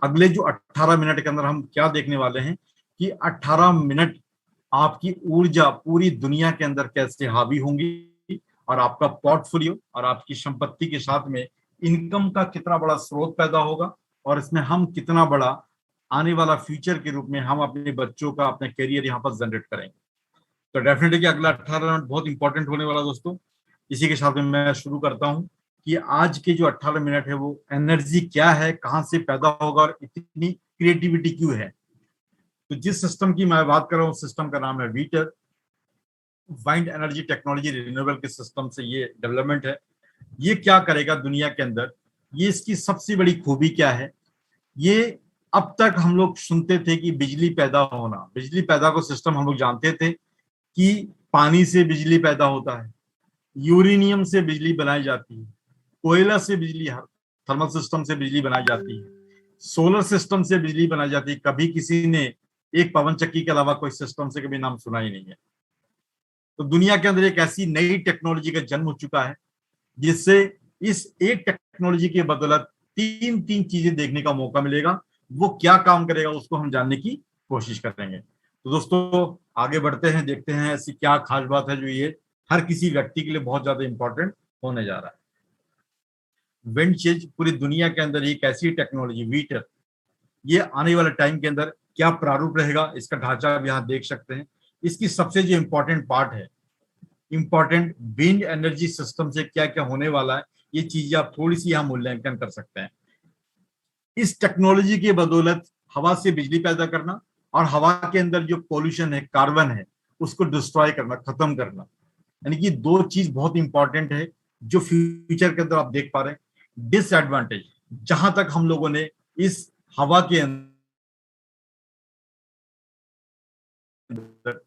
अगले जो 18 मिनट के अंदर हम क्या देखने वाले हैं कि 18 मिनट आपकी ऊर्जा पूरी दुनिया के अंदर कैसे हावी होंगी और आपका पोर्टफोलियो और आपकी संपत्ति के साथ में इनकम का कितना बड़ा स्रोत पैदा होगा और इसमें हम कितना बड़ा आने वाला फ्यूचर के रूप में हम अपने बच्चों का अपने करियर यहाँ पर जनरेट करेंगे। तो डेफिनेटली अगला 18 मिनट बहुत इंपॉर्टेंट होने वाला दोस्तों। इसी के साथ में मैं शुरू करता हूँ कि आज के जो 18 मिनट है वो एनर्जी क्या है, कहाँ से पैदा होगा और इतनी क्रिएटिविटी क्यों है। तो जिस सिस्टम की मैं बात कर रहा हूँ उस सिस्टम का नाम है वीटर, वाइंड एनर्जी टेक्नोलॉजी रिन्यूएबल के सिस्टम से ये डेवलपमेंट है। ये क्या करेगा दुनिया के अंदर, ये इसकी सबसे बड़ी खूबी क्या है। ये अब तक हम लोग सुनते थे कि बिजली पैदा होना, बिजली पैदा को सिस्टम हम लोग जानते थे कि पानी से बिजली पैदा होता है, यूरेनियम से बिजली बनाई जाती है, कोयला से बिजली, थर्मल सिस्टम से बिजली बनाई जाती है, सोलर सिस्टम से बिजली बनाई जाती है। कभी किसी ने एक पवन चक्की के अलावा कोई सिस्टम से कभी नाम सुना ही नहीं है। तो दुनिया के अंदर एक ऐसी नई टेक्नोलॉजी का जन्म हो चुका है जिससे इस एक टेक्नोलॉजी की बदौलत तीन तीन चीजें देखने का मौका मिलेगा। वो क्या काम करेगा उसको हम जानने की कोशिश करेंगे। तो दोस्तों आगे बढ़ते हैं, देखते हैं ऐसी क्या खास बात है जो ये हर किसी व्यक्ति के लिए बहुत ज्यादा इंपॉर्टेंट होने जा रहा है। विंड चेंज पूरी दुनिया के अंदर एक ऐसी टेक्नोलॉजी वीटर, ये आने वाले टाइम के अंदर क्या प्रारूप रहेगा इसका ढांचा आप यहाँ देख सकते हैं। इसकी सबसे जो इंपॉर्टेंट पार्ट है, इंपॉर्टेंट विंड एनर्जी सिस्टम से क्या क्या होने वाला है, ये चीजें आप थोड़ी सी यहाँ मूल्यांकन कर सकते हैं। इस टेक्नोलॉजी की बदौलत हवा से बिजली पैदा करना और हवा के अंदर जो पॉल्यूशन है, कार्बन है, उसको डिस्ट्रॉय करना, खत्म करना, यानी कि दो चीज बहुत इंपॉर्टेंट है जो फ्यूचर के अंदर आप देख पा रहे हैं। डिसएडवांटेज जहां तक हम लोगों ने इस हवा के अंदर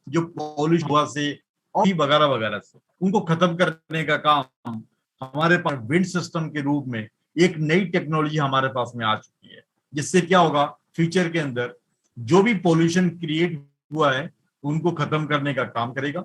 जो पॉल्यूशन हुआ से और भी वगैरह वगैरह से उनको खत्म करने का काम हमारे पास विंड सिस्टम के रूप में एक नई टेक्नोलॉजी हमारे पास में आ चुकी है। जिससे क्या होगा, फ्यूचर के अंदर जो भी पॉल्यूशन क्रिएट हुआ है उनको खत्म करने का काम करेगा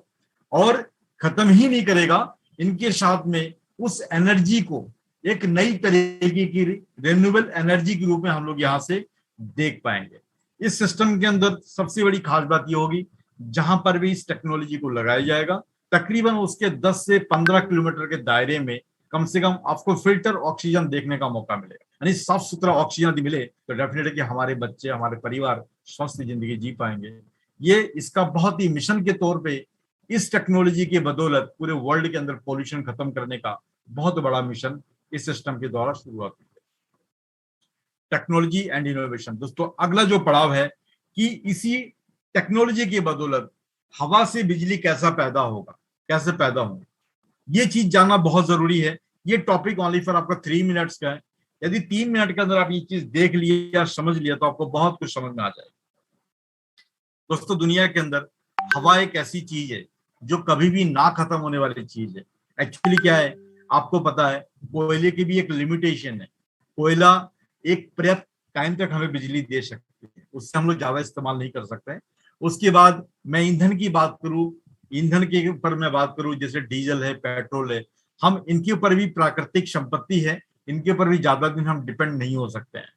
और खत्म ही नहीं करेगा, इनके साथ में उस एनर्जी को एक नई तरीके की रिन्यूएबल एनर्जी के रूप में हम लोग यहाँ से देख पाएंगे। इस सिस्टम के अंदर सबसे बड़ी खास बात ये होगी, जहां पर भी इस टेक्नोलॉजी को लगाया जाएगा तकरीबन उसके 10 से 15 किलोमीटर के दायरे में कम से कम आपको फिल्टर ऑक्सीजन देखने का मौका मिलेगा। यानी साफ सुथरा ऑक्सीजन यदि मिले तो डेफिनेटली हमारे बच्चे, हमारे परिवार स्वस्थ जिंदगी जी पाएंगे। ये इसका बहुत ही मिशन के तौर पे इस टेक्नोलॉजी की बदौलत पूरे वर्ल्ड के अंदर पॉल्यूशन खत्म करने का बहुत बड़ा मिशन इस सिस्टम के द्वारा शुरू हुआ। टेक्नोलॉजी एंड इनोवेशन दोस्तों, अगला जो पड़ाव है कि इसी टेक्नोलॉजी की बदौलत हवा से बिजली कैसा पैदा होगा, कैसे पैदा होगा, ये चीज जानना बहुत जरूरी है। ये टॉपिक ओनली फॉर आपका 3 मिनट्स का है। यदि 3 मिनट के अंदर आप ये चीज देख लिए या समझ लिया तो आपको बहुत कुछ समझ में आ जाएगा। दोस्तों दुनिया के अंदर हवा एक ऐसी चीज है जो कभी भी ना खत्म होने वाली चीज है। एक्चुअली क्या है आपको पता है, कोयले की भी एक लिमिटेशन है। कोयला एक पर्याप्त टाइम तक हमें बिजली दे सकती है, उससे हम लोग ज्यादा इस्तेमाल नहीं कर सकते हैं। उसके बाद मैं ईंधन की बात करूं, ईंधन के ऊपर मैं बात करूं जैसे डीजल है, पेट्रोल है, हम इनके ऊपर भी प्राकृतिक संपत्ति है, इनके ऊपर भी ज्यादा दिन हम डिपेंड नहीं हो सकते हैं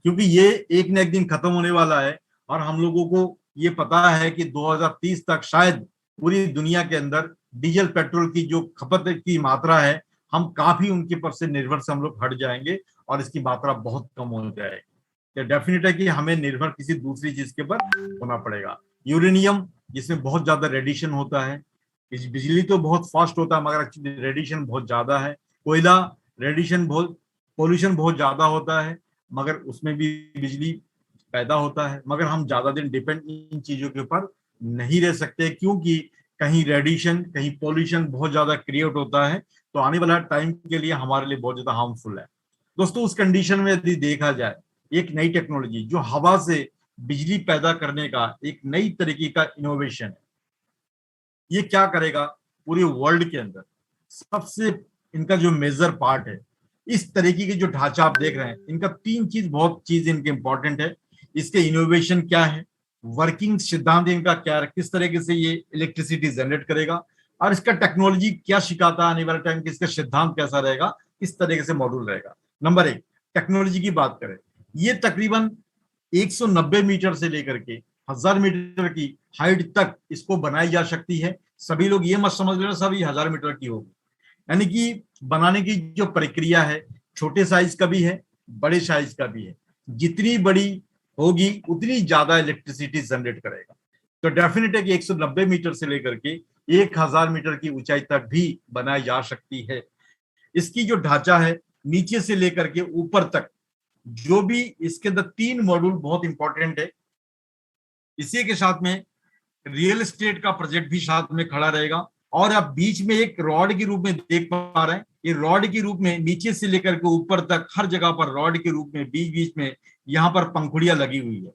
क्योंकि ये एक न एक दिन खत्म होने वाला है। और हम लोगों को ये पता है कि 2030 तक शायद पूरी दुनिया के अंदर डीजल पेट्रोल की जो खपत की मात्रा है, हम काफी उनके पर से निर्भर से हम लोग हट जाएंगे और इसकी मात्रा बहुत कम हो जाएगी। तो डेफिनेट है कि हमें निर्भर किसी दूसरी चीज के ऊपर होना पड़ेगा। यूरेनियम जिसमें बहुत ज्यादा रेडिएशन होता है, इस बिजली तो बहुत फास्ट होता है मगर एक्चुअली रेडिएशन बहुत ज्यादा है। कोयला रेडिएशन बहुत, पोल्यूशन बहुत ज्यादा होता है मगर उसमें भी बिजली पैदा होता है। मगर हम ज्यादा दिन डिपेंड इन चीजों के ऊपर नहीं रह सकते क्योंकि कहीं रेडिएशन, कहीं पोल्यूशन बहुत ज्यादा क्रिएट होता है तो आने वाला टाइम के लिए हमारे लिए बहुत ज्यादा हार्मफुल है। दोस्तों उस कंडीशन में यदि देखा जाए, एक नई टेक्नोलॉजी जो हवा से बिजली पैदा करने का एक नई तरीके का इनोवेशन है, ये क्या करेगा पूरे वर्ल्ड के अंदर सबसे, इनका जो मेजर पार्ट है, इस तरीके के जो ढांचा आप देख रहे हैं, इनका तीन चीज, बहुत चीज इनके इंपॉर्टेंट है। इसके इनोवेशन क्या है, वर्किंग सिद्धांत इनका क्या है, किस तरीके से ये इलेक्ट्रिसिटी जनरेट करेगा और इसका टेक्नोलॉजी क्या सिखाता है आने वाले टाइम, इसका सिद्धांत कैसा रहेगा, इस तरीके से मॉड्यूल रहेगा। नंबर एक, टेक्नोलॉजी की बात करें, ये तकरीबन 190 मीटर से लेकर के 1000 मीटर की हाइट तक इसको बनाई जा सकती है। सभी लोग ये मत समझ लेना सब ये 1000 मीटर की होगी, यानी कि बनाने की जो प्रक्रिया है छोटे साइज का भी है, बड़े साइज का भी है। जितनी बड़ी होगी उतनी ज्यादा इलेक्ट्रिसिटी जनरेट करेगा। तो डेफिनेट है कि 190 मीटर से लेकर के 1000 मीटर की ऊंचाई तक भी बनाई जा सकती है। इसकी जो ढांचा है नीचे से लेकर के ऊपर तक, जो भी इसके अंदर 3 मॉड्यूल बहुत इंपॉर्टेंट है। इसी के साथ में रियल एस्टेट का प्रोजेक्ट भी साथ में खड़ा रहेगा। और आप बीच में एक रॉड के रूप में देख पा रहे हैं, ये रॉड के रूप में नीचे से लेकर के ऊपर तक हर जगह पर रॉड के रूप में बीच बीच में यहाँ पर पंखुड़ियां लगी हुई है।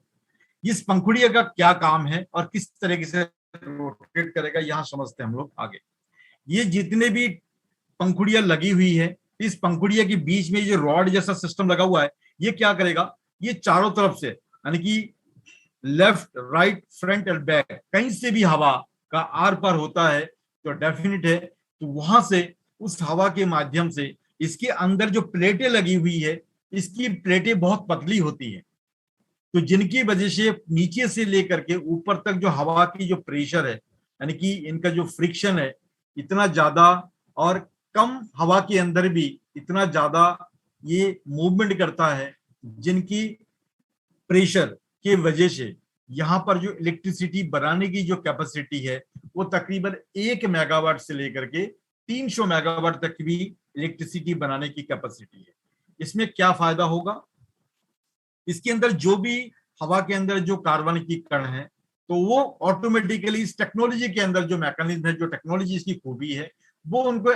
इस पंखुड़िया का क्या काम है और किस तरीके से रोटेट करेगा, यहाँ समझते हैं हम लोग आगे। ये जितने भी पंखुड़ियां लगी हुई है, इस पंखुड़िया के बीच में जो रॉड जैसा सिस्टम लगा हुआ है, ये क्या करेगा, ये चारों तरफ से यानी कि लेफ्ट राइट फ्रंट और बैक कहीं से भी हवा का आर पार होता है तो डेफिनेट है तो वहां से उस हवा के माध्यम से इसके अंदर जो प्लेटें लगी हुई है, इसकी प्लेटें बहुत पतली होती है, तो जिनकी वजह से नीचे से लेकर के ऊपर तक जो हवा की जो प्रेशर है यानी कि इनका जो फ्रिक्शन है इतना ज्यादा, और कम हवा के अंदर भी इतना ज्यादा ये मूवमेंट करता है, जिनकी प्रेशर के वजह से यहाँ पर जो इलेक्ट्रिसिटी बनाने की जो कैपेसिटी है वो तकरीबन 1 मेगावाट से लेकर के 300 मेगावाट तक भी इलेक्ट्रिसिटी बनाने की कैपेसिटी है। इसमें क्या फायदा होगा, इसके अंदर जो भी हवा के अंदर जो कार्बन की कण है तो वो ऑटोमेटिकली इस टेक्नोलॉजी के अंदर जो मैकेनिज्म है, जो टेक्नोलॉजी इसकी खूबी है, वो उनको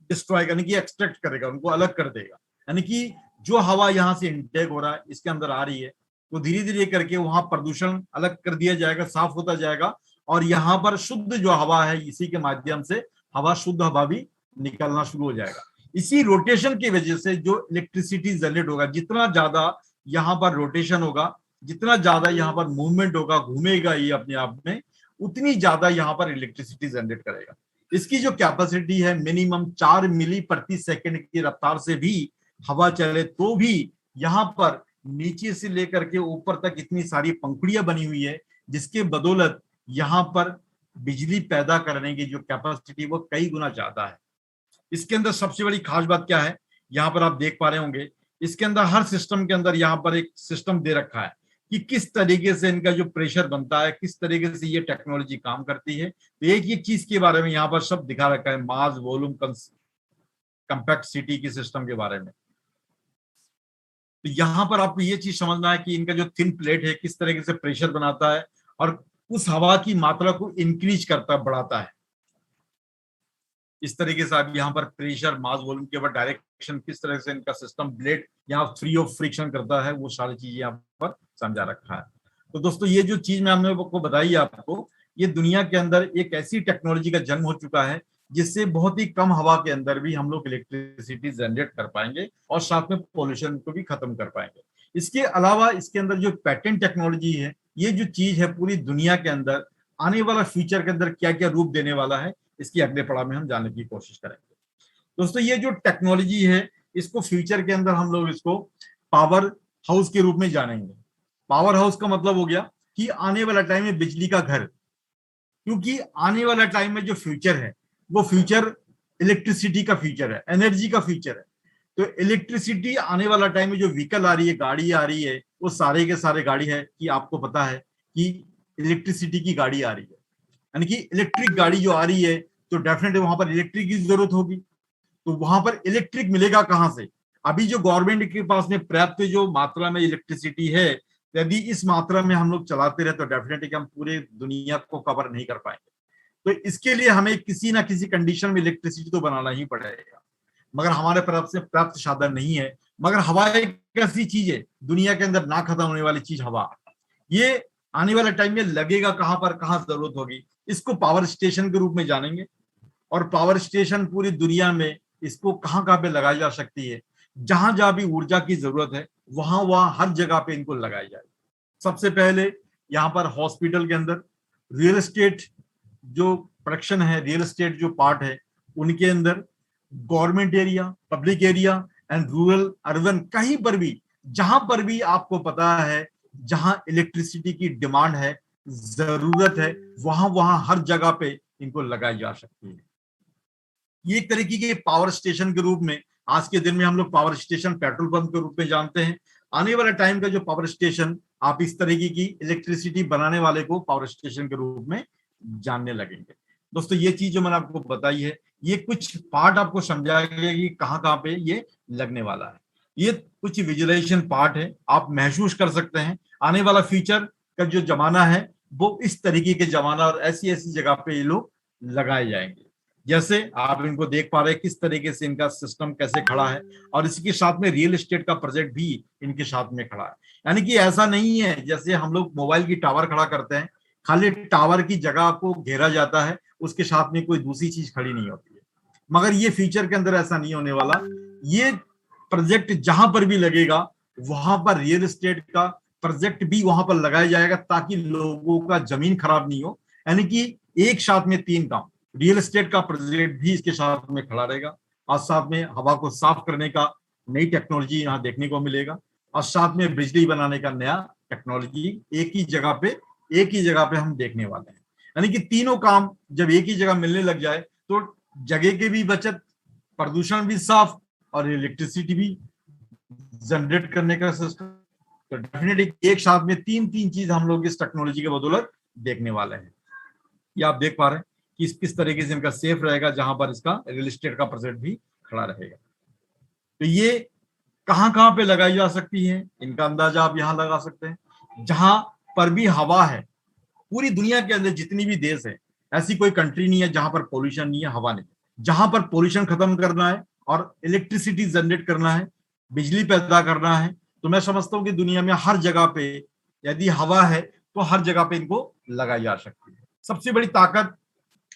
डिस्ट्रॉय यानी कि एक्सट्रैक्ट करेगा, उनको अलग कर देगा। यानी कि जो हवा यहाँ से इनटेक हो रहा है इसके अंदर आ रही है तो धीरे धीरे करके वहां प्रदूषण अलग कर दिया जाएगा, साफ होता जाएगा, और यहाँ पर शुद्ध जो हवा है इसी के माध्यम से हवा शुद्ध हवा भी निकलना शुरू हो जाएगा। इसी रोटेशन की वजह से जो इलेक्ट्रिसिटी जनरेट होगा, जितना ज्यादा यहाँ पर रोटेशन होगा, जितना ज्यादा यहाँ पर मूवमेंट होगा, घूमेगा ये अपने आप में, उतनी ज्यादा यहाँ पर इलेक्ट्रिसिटी जनरेट करेगा। इसकी जो कैपेसिटी है मिनिमम 4 मिली प्रति सेकंड की रफ्तार से भी हवा चले तो भी यहाँ पर नीचे से लेकर के ऊपर तक इतनी सारी पंखुड़ियां बनी हुई है, जिसके बदौलत यहाँ पर बिजली पैदा करने की जो कैपेसिटी वो कई गुना ज्यादा है। इसके अंदर सबसे बड़ी खास बात क्या है, यहाँ पर आप देख पा रहे होंगे, इसके अंदर हर सिस्टम के अंदर यहाँ पर एक सिस्टम दे रखा है कि किस तरीके से इनका जो प्रेशर बनता है, किस तरीके से ये टेक्नोलॉजी काम करती है। तो एक एक चीज के बारे में यहाँ पर सब दिखा रखा है, मास वॉल्यूम कंपैक्सिटी की सिस्टम के बारे में। तो यहाँ पर आपको ये चीज समझना है कि इनका जो थिन प्लेट है किस तरीके से प्रेशर बनाता है और उस हवा की मात्रा को इंक्रीज करता बढ़ाता है। इस तरीके से आप यहाँ पर प्रेशर मास वॉल्यूम के ऊपर डायरेक्शन किस तरह से इनका सिस्टम ब्लेड यहाँ फ्री ऑफ फ्रिक्शन करता है, वो सारी चीजें यहाँ पर समझा रखा है। तो दोस्तों ये जो चीज मैं हमने को बताई आपको, ये दुनिया के अंदर एक ऐसी टेक्नोलॉजी का जन्म हो चुका है जिससे बहुत ही कम हवा के अंदर भी हम लोग इलेक्ट्रिसिटी जनरेट कर पाएंगे और साथ में पॉल्यूशन को भी खत्म कर पाएंगे। इसके अलावा इसके अंदर जो पैटेंट टेक्नोलॉजी है, ये जो चीज है पूरी दुनिया के अंदर आने वाला फ्यूचर के अंदर क्या क्या रूप देने वाला है, इसकी अगले पड़ाव में हम जानने की कोशिश करेंगे। दोस्तों ये जो टेक्नोलॉजी है इसको फ्यूचर के अंदर हम लोग इसको पावर हाउस के रूप में जानेंगे। पावर हाउस का मतलब हो गया कि आने वाला टाइम में बिजली का घर, क्योंकि आने वाला टाइम में जो फ्यूचर है वो फ्यूचर इलेक्ट्रिसिटी का फ्यूचर है, एनर्जी का फ्यूचर है। तो इलेक्ट्रिसिटी आने वाला टाइम में जो व्हीकल आ रही है, गाड़ी आ रही है, वो सारे के सारे गाड़ी है कि आपको पता है कि इलेक्ट्रिसिटी की गाड़ी आ रही है, यानी कि इलेक्ट्रिक गाड़ी जो आ रही है तो डेफिनेटली वहां पर इलेक्ट्रिक की जरूरत होगी। तो वहां पर इलेक्ट्रिक मिलेगा कहां से? अभी जो गवर्नमेंट के पास में पर्याप्त जो मात्रा में इलेक्ट्रिसिटी है, यदि इस मात्रा में हम लोग चलाते रहे तो डेफिनेटली हम पूरे दुनिया को कवर नहीं कर पाएंगे। तो इसके लिए हमें किसी ना किसी कंडीशन में इलेक्ट्रिसिटी तो बनाना ही पड़ेगा, मगर हमारे तरफ से पर्याप्त साधन नहीं है। मगर हवा एक ऐसी चीज है दुनिया के अंदर ना खत्म होने वाली चीज हवा, ये आने वाले टाइम में लगेगा कहां पर, कहां जरूरत होगी, इसको पावर स्टेशन के रूप में जानेंगे। और पावर स्टेशन पूरी दुनिया में इसको कहां कहां पे लगाई जा सकती है, जहां जहां भी ऊर्जा की जरूरत है वहां वहां हर जगह पे इनको लगाई जाए। सबसे पहले यहाँ पर हॉस्पिटल के अंदर, रियल एस्टेट जो प्रोडक्शन है, रियल एस्टेट जो पार्ट है उनके अंदर, government area, public area and rural urban, कहीं पर भी जहां पर भी आपको पता है, जहां इलेक्ट्रिसिटी की डिमांड है, जरूरत है, वहां वहां हर जगह पे इनको लगाई जा सकती है। ये एक तरीके के पावर स्टेशन के रूप में आज के दिन में हम लोग पावर स्टेशन पेट्रोल पंप के रूप में जानते हैं। आने वाले टाइम का जो पावर स्टेशन, आप इस तरीके की इलेक्ट्रिसिटी बनाने वाले को पावर स्टेशन के रूप में जानने लगेंगे। दोस्तों, ये चीज जो मैंने आपको बताई है, ये कुछ पार्ट आपको समझाया गया कि कहाँ कहाँ पे ये लगने वाला है। ये कुछ विजुअलाइजेशन पार्ट है, आप महसूस कर सकते हैं आने वाला फ्यूचर का जो जमाना है वो इस तरीके के जमाना और ऐसी ऐसी जगह पे ये लोग लगाए जाएंगे। जैसे आप इनको देख पा रहे हैं किस तरीके से इनका सिस्टम कैसे खड़ा है, और इसके साथ में रियल एस्टेट का प्रोजेक्ट भी इनके साथ में खड़ा है। यानी कि ऐसा नहीं है जैसे हम लोग मोबाइल की टावर खड़ा करते हैं, खाली टावर की जगह को घेरा जाता है, उसके साथ में कोई दूसरी चीज खड़ी नहीं होती है। मगर ये फीचर के अंदर ऐसा नहीं होने वाला। ये प्रोजेक्ट जहां पर भी लगेगा वहां पर रियल एस्टेट का प्रोजेक्ट भी वहां पर लगाया जाएगा, ताकि लोगों का जमीन खराब नहीं हो। यानी कि एक साथ में तीन काम, रियल एस्टेट का प्रोजेक्ट भी इसके साथ में खड़ा रहेगा, और साथ में हवा को साफ करने का नई टेक्नोलॉजी यहाँ देखने को मिलेगा, और साथ में बिजली बनाने का नया टेक्नोलॉजी एक ही जगह पे हम देखने वाले हैं। यानी कि तीनों काम जब एक ही जगह मिलने लग जाए तो जगह की भी बचत, प्रदूषण भी साफ, और इलेक्ट्रिसिटी भी जनरेट करने का सिस्टम। तो डेफिनेटली एक साथ में तीन तीन चीज हम लोग इस टेक्नोलॉजी के बदौलत देखने वाले हैं। ये आप देख पा रहे हैं कि किस तरीके से इनका सेफ रहेगा, जहां पर इसका रियल एस्टेट का प्रोजेक्ट भी खड़ा रहेगा। तो ये कहां कहां पे लगाई जा सकती है, इनका अंदाजा आप यहां लगा सकते हैं। जहां पर भी हवा है, पूरी दुनिया के अंदर जितनी भी देश है, ऐसी कोई कंट्री नहीं है जहां पर पोल्यूशन नहीं है, हवा नहीं। जहां पर पोल्यूशन खत्म करना है और इलेक्ट्रिसिटी जनरेट करना है, बिजली पैदा करना है, तो मैं समझता हूं कि दुनिया में हर जगह पे यदि हवा है तो हर जगह पे इनको लगाई जा सकती है। सबसे बड़ी ताकत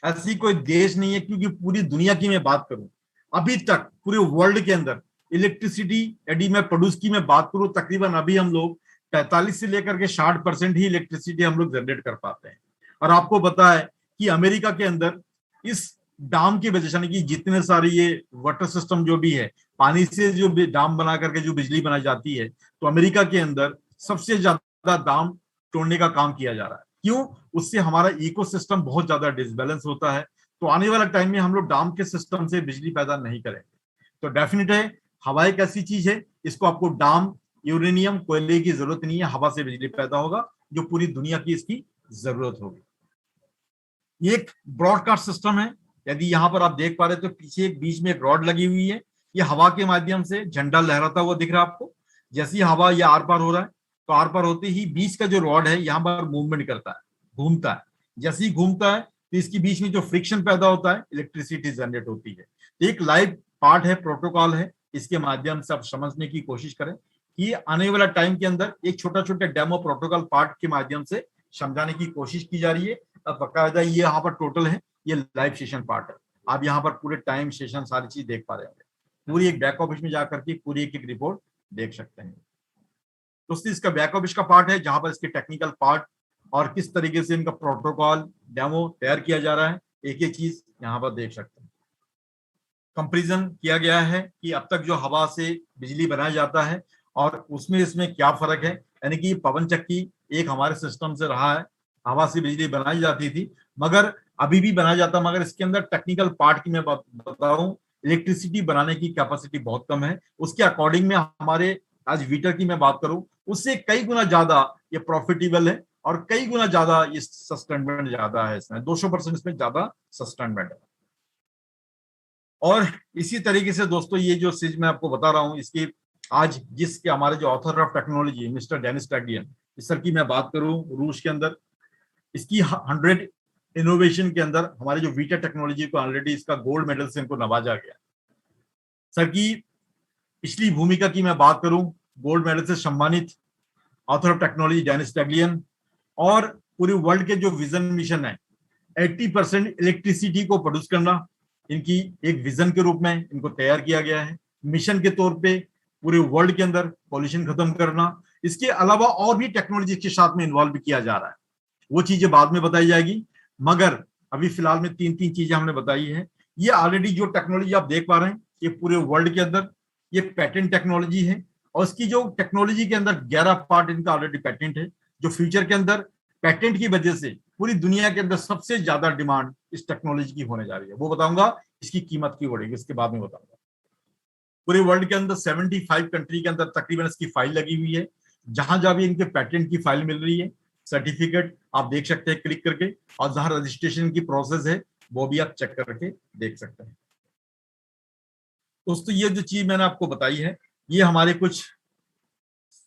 ऐसी कोई देश नहीं है, क्योंकि पूरी दुनिया की मैं बात करूं, अभी तक पूरे वर्ल्ड के अंदर इलेक्ट्रिसिटी यदि मैं प्रोड्यूस की मैं बात करूं, तकरीबन अभी हम लोग 45 से लेकर के 60% ही इलेक्ट्रिसिटी हम लोग जनरेट कर पाते हैं। और आपको पता है कि अमेरिका के अंदर इस डाम की वजह से, कि जितने सारे ये वाटर सिस्टम जो भी है, पानी से जो डाम बना करके जो बिजली बनाई जाती है, तो अमेरिका के अंदर सबसे ज्यादा डाम तोड़ने का काम किया जा रहा है। क्यों? उससे हमारा इकोसिस्टम बहुत ज्यादा डिसबैलेंस होता है। तो आने वाला टाइम में हम लोग डाम के सिस्टम से बिजली पैदा नहीं करेंगे। तो डेफिनेट है, हवा एक ऐसी चीज है, इसको आपको डाम, यूरेनियम, कोयले की जरूरत नहीं है, हवा से बिजली पैदा होगा, जो पूरी दुनिया की इसकी जरूरत होगी। ये एक ब्रॉडकास्ट सिस्टम है। यदि यहाँ पर आप देख पा रहे तो पीछे एक बीच में एक रॉड लगी हुई है, ये हवा के माध्यम से झंडा लहराता हुआ दिख रहा है आपको। जैसे ही हवा ये आर पार हो रहा है, तो आर पार होते ही बीच का जो रॉड है यहाँ पर मूवमेंट करता है, घूमता है। जैसे ही घूमता है तो इसके बीच में जो फ्रिक्शन पैदा होता है, इलेक्ट्रिसिटी जनरेट होती है। तो एक लाइव पार्ट है, प्रोटोकॉल है, इसके माध्यम से आप समझने की कोशिश करें कि आने वाला टाइम के अंदर एक छोटा छोटा डेमो प्रोटोकॉल पार्ट के माध्यम से समझाने की कोशिश की जा रही है। अब बकायदा ये यहाँ पर टोटल है, ये लाइव सेशन पार्ट है। आप यहाँ पर पूरे टाइम सेशन सारी चीज देख पा रहे होंगे, पूरी एक बैक ऑफिस में जाकर के पूरी एक रिपोर्ट देख सकते हैं। दोस्तों, इसका बैक ऑफिस का पार्ट है, जहां पर इसके टेक्निकल पार्ट और किस तरीके से इनका प्रोटोकॉल डेमो तैयार किया जा रहा है, एक एक चीज यहाँ पर देख सकते हैं। कंपैरिजन किया गया है कि अब तक जो हवा से बिजली बनाया जाता है और उसमें इसमें क्या फर्क है। यानी कि पवन चक्की एक हमारे सिस्टम से रहा है, हवा से बिजली बनाई जाती थी, मगर अभी भी बनाया जाता, मगर इसके अंदर टेक्निकल पार्ट की मैं बता रहा हूँ, इलेक्ट्रिसिटी बनाने की कैपेसिटी बहुत कम है। उसके अकॉर्डिंग में हमारे आज वीटर की मैं बात करूं, उससे कई गुना ज्यादा ये प्रॉफिटेबल है, और कई गुना ज्यादा ये सस्टेनमेंट ज्यादा है, इसमें 200% इसमें ज्यादा सस्टेनमेंट है। और इसी तरीके से दोस्तों, ये जो चीज मैं आपको बता रहा हूँ, इसकी आज जिसके हमारे जो author of technology mister Dennis Taglian, इस सर की मैं बात करूं, रूस के अंदर इसकी 100 इनोवेशन के अंदर हमारे जो वीटा टेक्नोलॉजी को ऑलरेडी इसका गोल्ड मेडल से इनको नवाजा गया। सर की पिछली भूमिका की मैं बात करूं, गोल्ड मेडल से सम्मानित ऑथर ऑफ टेक्नोलॉजी डेनिस टैगलियन, और पूरे वर्ल्ड के जो विजन मिशन है, 80% इलेक्ट्रिसिटी को प्रोड्यूस करना, इनकी एक विजन के रूप में इनको तैयार किया गया है। मिशन के तौर पे पूरे वर्ल्ड के अंदर पॉल्यूशन खत्म करना, इसके अलावा और भी टेक्नोलॉजी के साथ में इन्वॉल्व भी किया जा रहा है, वो चीजें बाद में बताई जाएगी। मगर अभी फिलहाल में तीन तीन चीजें हमने बताई है। ये ऑलरेडी जो टेक्नोलॉजी आप देख पा रहे हैं, ये पूरे वर्ल्ड के अंदर ये पैटेंट टेक्नोलॉजी है, और इसकी जो टेक्नोलॉजी के अंदर 11 पार्ट इनका ऑलरेडी पेटेंट है, जो फ्यूचर के अंदर पेटेंट की वजह से पूरी दुनिया के अंदर सबसे ज्यादा डिमांड इस टेक्नोलॉजी की होने जा रही है। वो बताऊंगा, इसकी कीमत क्यों बढ़ेगी इसके बाद में बताऊंगा। पूरे वर्ल्ड के अंदर 75 कंट्री के अंदर तकरीबन इसकी फाइल लगी हुई है। जहां जहां भी इनके पेटेंट की फाइल मिल रही है, सर्टिफिकेट आप देख सकते हैं क्लिक करके, और जहां रजिस्ट्रेशन की प्रोसेस है वो भी आप चेक करके देख सकते हैं। दोस्तों ये जो चीज मैंने आपको बताई है, ये हमारे कुछ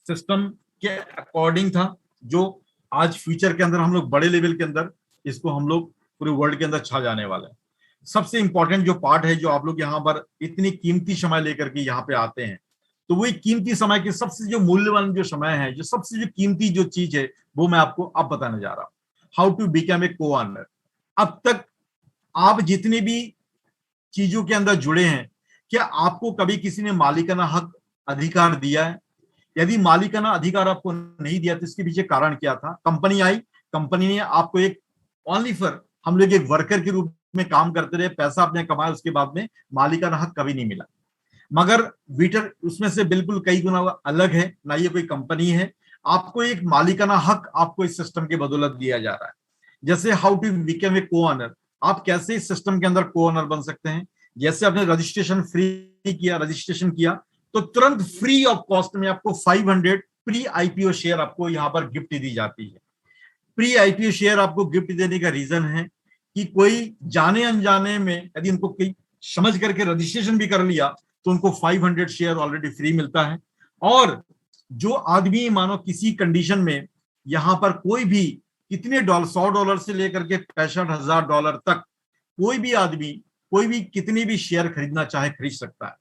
सिस्टम के अकॉर्डिंग था, जो आज फ्यूचर के अंदर हम लोग बड़े लेवल के अंदर इसको हम लोग पूरे वर्ल्ड के अंदर छा जाने वाले हैं। सबसे इंपॉर्टेंट जो पार्ट है, जो आप लोग यहाँ पर इतनी कीमती समय लेकर के यहाँ पे आते हैं, तो वही कीमती समय की सबसे जो मूल्यवान जो समय है, जो सबसे जो कीमती जो चीज है, वो मैं आपको अब बताने जा रहा हूँ। How to become a co-owner. अब तक आप जितनी भी चीजों के अंदर जुड़े हैं, क्या आपको कभी किसी ने मालिकाना हक अधिकार दिया है? यदि मालिकाना अधिकार आपको नहीं दिया तो इसके पीछे कारण क्या था? कंपनी आई, कंपनी ने आपको एक ओनली फॉर हम लोग एक वर्कर के रूप में काम करते रहे, पैसा आपने कमाया, उसके बाद में मालिकाना हक कभी नहीं मिला। मगर वीटर उसमें से बिल्कुल कई गुना अलग है, ना ये कोई कंपनी है। आपको एक मालिकाना हक आपको इस सिस्टम के बदौलत दिया जा रहा है। जैसे हाउ टू बिकम ए को-ओनर, आप कैसे इस सिस्टम के अंदर को-ओनर बन सकते हैं। जैसे आपने रजिस्ट्रेशन किया तो तुरंत फ्री ऑफ कॉस्ट में आपको 500 प्री आईपीओ शेयर आपको यहाँ पर गिफ्ट दी जाती है। प्री आईपीओ शेयर आपको गिफ्ट देने का रीजन है कि कोई जाने अनजाने में यदि उनको कोई समझ करके रजिस्ट्रेशन भी कर लिया तो उनको 500 शेयर ऑलरेडी फ्री मिलता है। और जो आदमी मानो किसी कंडीशन में यहाँ पर कोई भी कितने डॉलर, $100 से लेकर के $65,000 तक कोई भी आदमी कोई भी कितनी भी शेयर खरीदना चाहे खरीद सकता है।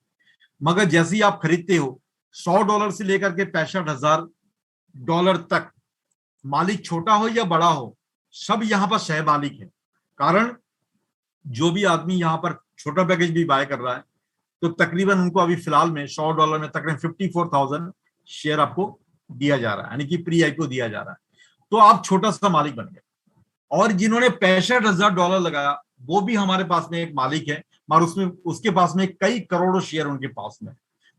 मगर जैसे ही आप खरीदते हो, $100 से लेकर के $65,000 तक, मालिक छोटा हो या बड़ा हो, सब यहाँ पर सह मालिक है। कारण जो भी आदमी यहाँ पर छोटा पैकेज भी बाय कर रहा है, तो तकरीबन उनको अभी फिलहाल में $100 में तकरीबन 54,000 शेयर आपको दिया जा रहा है, यानी कि प्री आईपीओ दिया जा रहा है। तो आप छोटा सा मालिक बन गए। और जिन्होंने $65,000 लगाया, वो भी हमारे पास में एक मालिक है, मगर उसमें उसके पास में कई करोड़ों शेयर उनके पास में।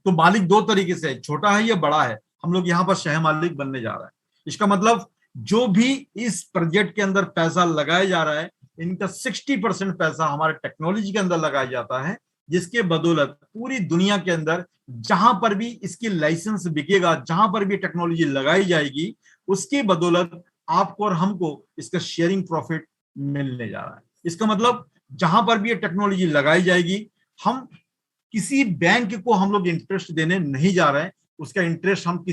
तो मालिक दो तरीके से है, छोटा है या बड़ा है, हम लोग यहाँ पर सह मालिक बनने जा रहा है। इसका मतलब जो भी इस प्रोजेक्ट के अंदर पैसा लगाया जा रहा है, इनका 60% पैसा हमारे टेक्नोलॉजी के अंदर लगाया जाता है, जिसके बदौलत पूरी दुनिया के अंदर जहां पर भी इसकी लाइसेंस बिकेगा, जहां पर भी टेक्नोलॉजी लगाई जाएगी, उसकी बदौलत आपको और हमको इसका शेयरिंग प्रॉफिट मिलने जा रहा है। इसका मतलब जहां पर भी ये टेक्नोलॉजी लगाई जाएगी, हम किसी बैंक को हम लोग इंटरेस्ट देने नहीं जा रहे हैं, उसका इंटरेस्ट हम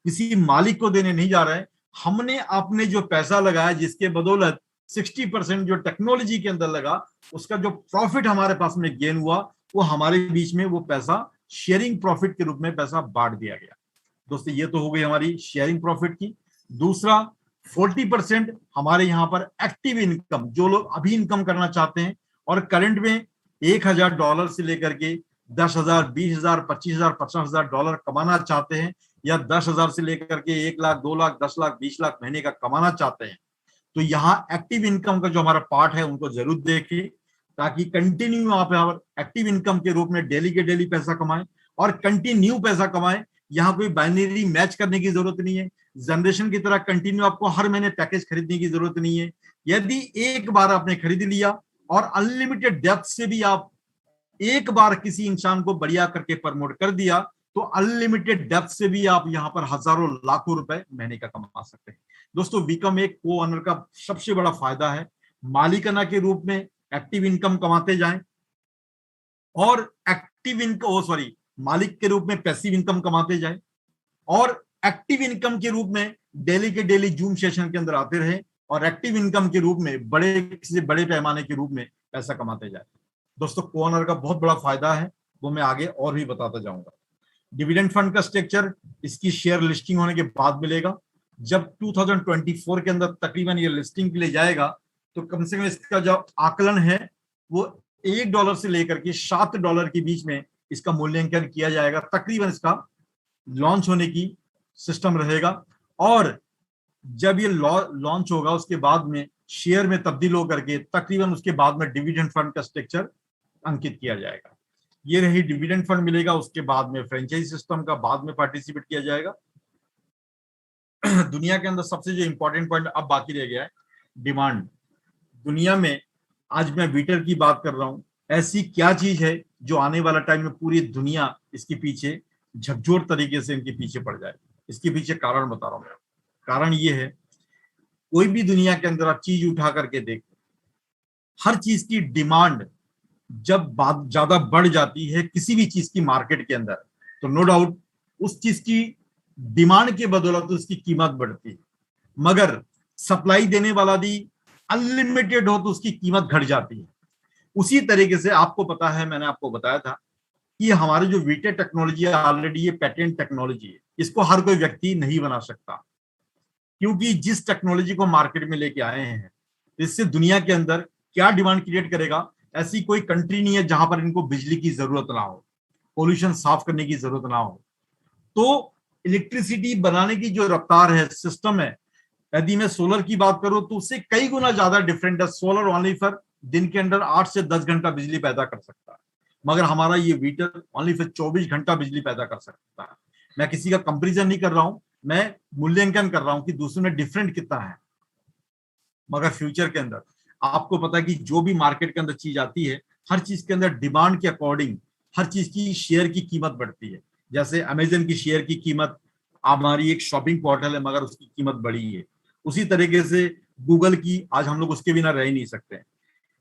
किसी मालिक को देने नहीं जा रहे हैं। हमने आपने जो पैसा लगाया, जिसके बदौलत 60% जो टेक्नोलॉजी के अंदर लगा, उसका जो प्रॉफिट हमारे पास में गेन हुआ, वो हमारे बीच में वो पैसा शेयरिंग प्रॉफिट के रूप में पैसा बांट दिया गया। दोस्तों ये तो हो गई हमारी शेयरिंग प्रॉफिट की। दूसरा, 40% हमारे यहाँ पर एक्टिव इनकम, जो लोग अभी इनकम करना चाहते हैं और करंट में $1,000 से लेकर के 10,000, 20,000, 25,000, $50,000 कमाना चाहते हैं, या 10,000 से लेकर के 1 लाख, 2 लाख, 10 लाख, 20 लाख महीने का कमाना चाहते हैं, तो यहाँ एक्टिव इनकम का जो हमारा पार्ट है उनको जरूर देखें, ताकि कंटिन्यू आप एक्टिव इनकम के रूप में डेली के डेली पैसा कमाएं और कंटिन्यू पैसा कमाएं। यहाँ कोई बाइनरी मैच करने की जरूरत नहीं है, जनरेशन की तरह कंटिन्यू आपको हर महीने पैकेज खरीदने की जरूरत नहीं है। यदि एक बार आपने खरीद लिया और अनलिमिटेड डेप्थ से भी आप एक बार किसी इंसान को बढ़िया करके प्रमोट कर दिया, तो अनलिमिटेड डेप्थ से भी आप यहाँ पर हजारों लाखों रुपए महीने का कमा सकते हैं। दोस्तों बिकम एक को-ओनर का सबसे बड़ा फायदा है, मालिकाना के रूप में एक्टिव इनकम कमाते जाएं, और मालिक के रूप में पैसिव इनकम कमाते जाएं, और एक्टिव इनकम के रूप में डेली के डेली जूम सेशन के अंदर आते रहे, और एक्टिव इनकम के रूप में बड़े पैमाने के रूप में पैसा कमाते जाए। दोस्तों को-ओनर का बहुत बड़ा फायदा है, वो मैं आगे और भी बताता जाऊंगा। डिविडेंड फंड का स्ट्रक्चर इसकी शेयर लिस्टिंग होने के बाद मिलेगा। जब 2024 के अंदर तकरीबन ये लिस्टिंग के लिए जाएगा, तो कम से कम इसका जो आकलन है वो $1 से लेकर के $7 के बीच में इसका मूल्यांकन किया जाएगा। तकरीबन इसका लॉन्च होने की सिस्टम रहेगा, और जब ये लॉन्च होगा उसके बाद में शेयर में तब्दील होकर के तकरीबन उसके बाद में डिविडेंड फंड का स्ट्रक्चर अंकित किया जाएगा। ये रही डिविडेंड फंड मिलेगा, उसके बाद में फ्रेंचाइजी सिस्टम का बाद में पार्टिसिपेट किया जाएगा। दुनिया के अंदर सबसे जो इंपॉर्टेंट पॉइंट अब बाकी रह गया है, डिमांड। दुनिया में आज मैं वीटर की बात कर रहा हूं, ऐसी क्या चीज है जो आने वाला टाइम में पूरी दुनिया इसके पीछे झकझोर तरीके से इनके पीछे पड़ जाए? इसके पीछे कारण बता रहा हूं मैं। कारण ये है, कोई भी दुनिया के अंदर आप चीज उठा करके देख, हर चीज की डिमांड जब बात ज्यादा बढ़ जाती है किसी भी चीज की मार्केट के अंदर, तो नो डाउट उस चीज की डिमांड के बदौलत तो उसकी कीमत बढ़ती है। मगर सप्लाई देने वाला भी अनलिमिटेड हो तो उसकी कीमत घट जाती है। उसी तरीके से आपको पता है, मैंने आपको बताया था कि हमारे जो वीटे टेक्नोलॉजी है ऑलरेडी ये पेटेंट टेक्नोलॉजी है, इसको हर कोई व्यक्ति नहीं बना सकता, क्योंकि जिस टेक्नोलॉजी को मार्केट में लेके आए हैं इससे दुनिया के अंदर क्या डिमांड क्रिएट करेगा। ऐसी कोई कंट्री नहीं है जहां पर इनको बिजली की जरूरत ना हो, पोल्यूशन साफ करने की जरूरत ना हो। तो इलेक्ट्रिसिटी बनाने की जो रफ्तार है, सिस्टम है, यदि मैं सोलर की बात करूं तो उससे कई गुना ज्यादा डिफरेंट है। सोलर ओनली फॉर दिन के अंदर 8 से 10 घंटा बिजली पैदा कर सकता है, मगर हमारा ये वीटर ओनली फॉर 24 घंटा बिजली पैदा कर सकता है। मैं किसी का कंपेरिजन नहीं कर रहा हूं, मैं मूल्यांकन कर रहा हूं कि दूसरों में डिफरेंट कितना है। मगर फ्यूचर के अंदर आपको पता है कि जो भी मार्केट के अंदर चीज आती है, हर चीज के अंदर डिमांड के अकॉर्डिंग हर चीज की शेयर की कीमत बढ़ती है। जैसे अमेजन की शेयर की कीमत, हमारी एक शॉपिंग पोर्टल है मगर उसकी कीमत बढ़ी है। उसी तरीके से गूगल की, आज हम लोग उसके बिना रह ही नहीं सकते।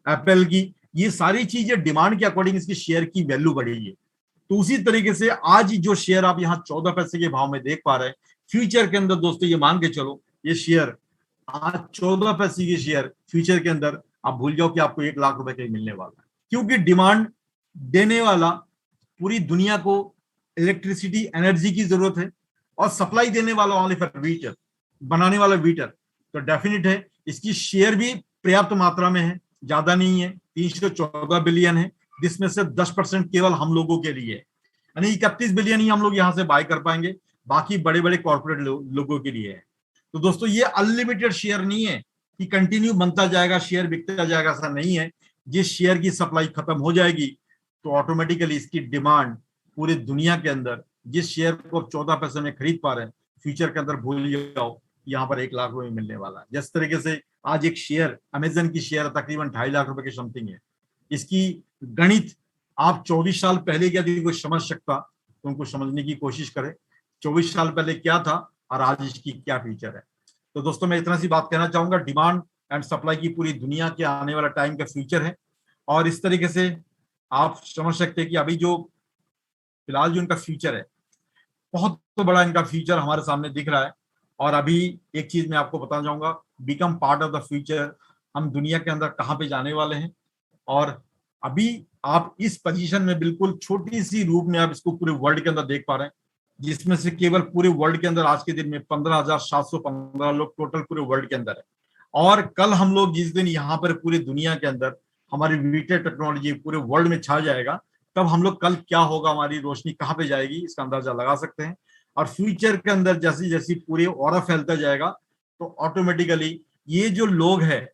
एप्पल की, ये सारी चीजें डिमांड के अकॉर्डिंग इसकी शेयर की वैल्यू बढ़ी है। तो उसी तरीके से आज जो शेयर आप यहाँ 14 पैसे के भाव में देख पा रहे हैं, फ्यूचर के अंदर दोस्तों ये मान के चलो, ये शेयर आज 14 पैसे की शेयर फ्यूचर के अंदर आप भूल जाओ कि आपको 1 लाख रुपए का मिलने वाला है। क्योंकि डिमांड देने वाला पूरी दुनिया को इलेक्ट्रिसिटी एनर्जी की जरूरत है, और सप्लाई देने वाला ओनली फॉर वीटर, बनाने वाला वीटर। तो डेफिनेट है इसकी शेयर भी पर्याप्त मात्रा में है, ज्यादा नहीं है, 314 बिलियन है, जिसमें से 10% केवल हम लोगों के लिए है, यानी 31 बिलियन ही हम लोग यहाँ से बाय कर पाएंगे, बाकी बड़े बड़े कॉर्पोरेट लोगों के लिए है। तो दोस्तों ये अनलिमिटेड शेयर नहीं है कि कंटिन्यू बनता जाएगा, शेयर बिकता जाएगा, ऐसा नहीं है। जिस शेयर की सप्लाई खत्म हो जाएगी तो ऑटोमेटिकली इसकी डिमांड पूरी दुनिया के अंदर, जिस शेयर को आप 14 पैसे में खरीद पा रहे हैं, फ्यूचर के अंदर भूल जाओ यहाँ पर 1 लाख रुपए मिलने वाला है। जिस तरीके से आज एक शेयर, अमेजन की शेयर तकरीबन 2.5 लाख रुपए की समथिंग है। इसकी गणित आप 24 साल पहले यदि कोई समझ सकता तो उनको समझने की कोशिश करें, 24 साल पहले क्या था और आज इसकी क्या फ्यूचर है। तो दोस्तों मैं इतना सी बात कहना चाहूंगा, डिमांड एंड सप्लाई की पूरी दुनिया के आने वाला टाइम का फ्यूचर है। और इस तरीके से आप समझ सकते हैं कि अभी जो फिलहाल जो इनका फ्यूचर है, बहुत तो बड़ा इनका फ्यूचर हमारे सामने दिख रहा है। और अभी एक चीज मैं आपको बताना चाहूंगा, become part of the future, हम दुनिया के अंदर कहाँ पे जाने वाले हैं। और अभी आप इस पोजीशन में बिल्कुल छोटी सी रूप में आप इसको पूरे वर्ल्ड के अंदर देख पा रहे हैं, जिसमें से केवल पूरे वर्ल्ड के अंदर आज के दिन में 15,715 लोग टोटल पूरे वर्ल्ड के अंदर है। और कल हम लोग जिस दिन यहाँ पर पूरी दुनिया के अंदर हमारी वीटे टेक्नोलॉजी पूरे वर्ल्ड में छा जाएगा, तब हम लोग कल क्या होगा, हमारी रोशनी कहाँ पे जाएगी, इसका अंदाजा लगा सकते हैं। और फ्यूचर के अंदर जैसी जैसी पूरी ऑरा फैलता जाएगा तो ऑटोमेटिकली ये जो लोग हैं,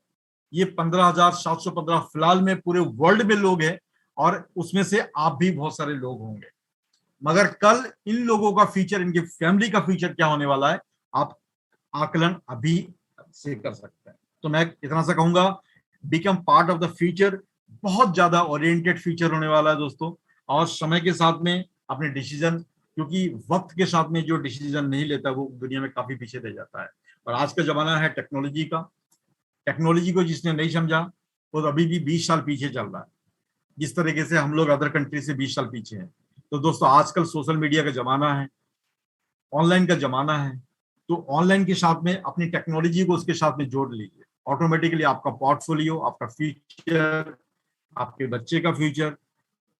ये 15,715 फिलहाल में पूरे वर्ल्ड में लोग हैं, और उसमें से आप भी बहुत सारे लोग होंगे। मगर कल इन लोगों का फ्यूचर, इनकी फैमिली का फ्यूचर क्या होने वाला है, आप आकलन अभी से कर सकते हैं। तो मैं इतना सा कहूंगा, become part of the future, बहुत ज्यादा ओरिएंटेड फ्यूचर होने वाला है दोस्तों। और समय के साथ में अपने डिसीजन, क्योंकि वक्त के साथ में जो डिसीजन नहीं लेता वो दुनिया में काफी पीछे रह जाता है। और आज का जमाना है टेक्नोलॉजी का, टेक्नोलॉजी को जिसने नहीं समझा वो तो अभी भी 20 साल पीछे चल रहा है, जिस तरीके से हम लोग अदर कंट्री से 20 साल पीछे हैं। तो दोस्तों आजकल सोशल मीडिया का जमाना है, ऑनलाइन का जमाना है, तो ऑनलाइन के साथ में अपनी टेक्नोलॉजी को उसके साथ में जोड़ लीजिए, ऑटोमेटिकली आपका पोर्टफोलियो, आपका फ्यूचर, आपके बच्चे का फ्यूचर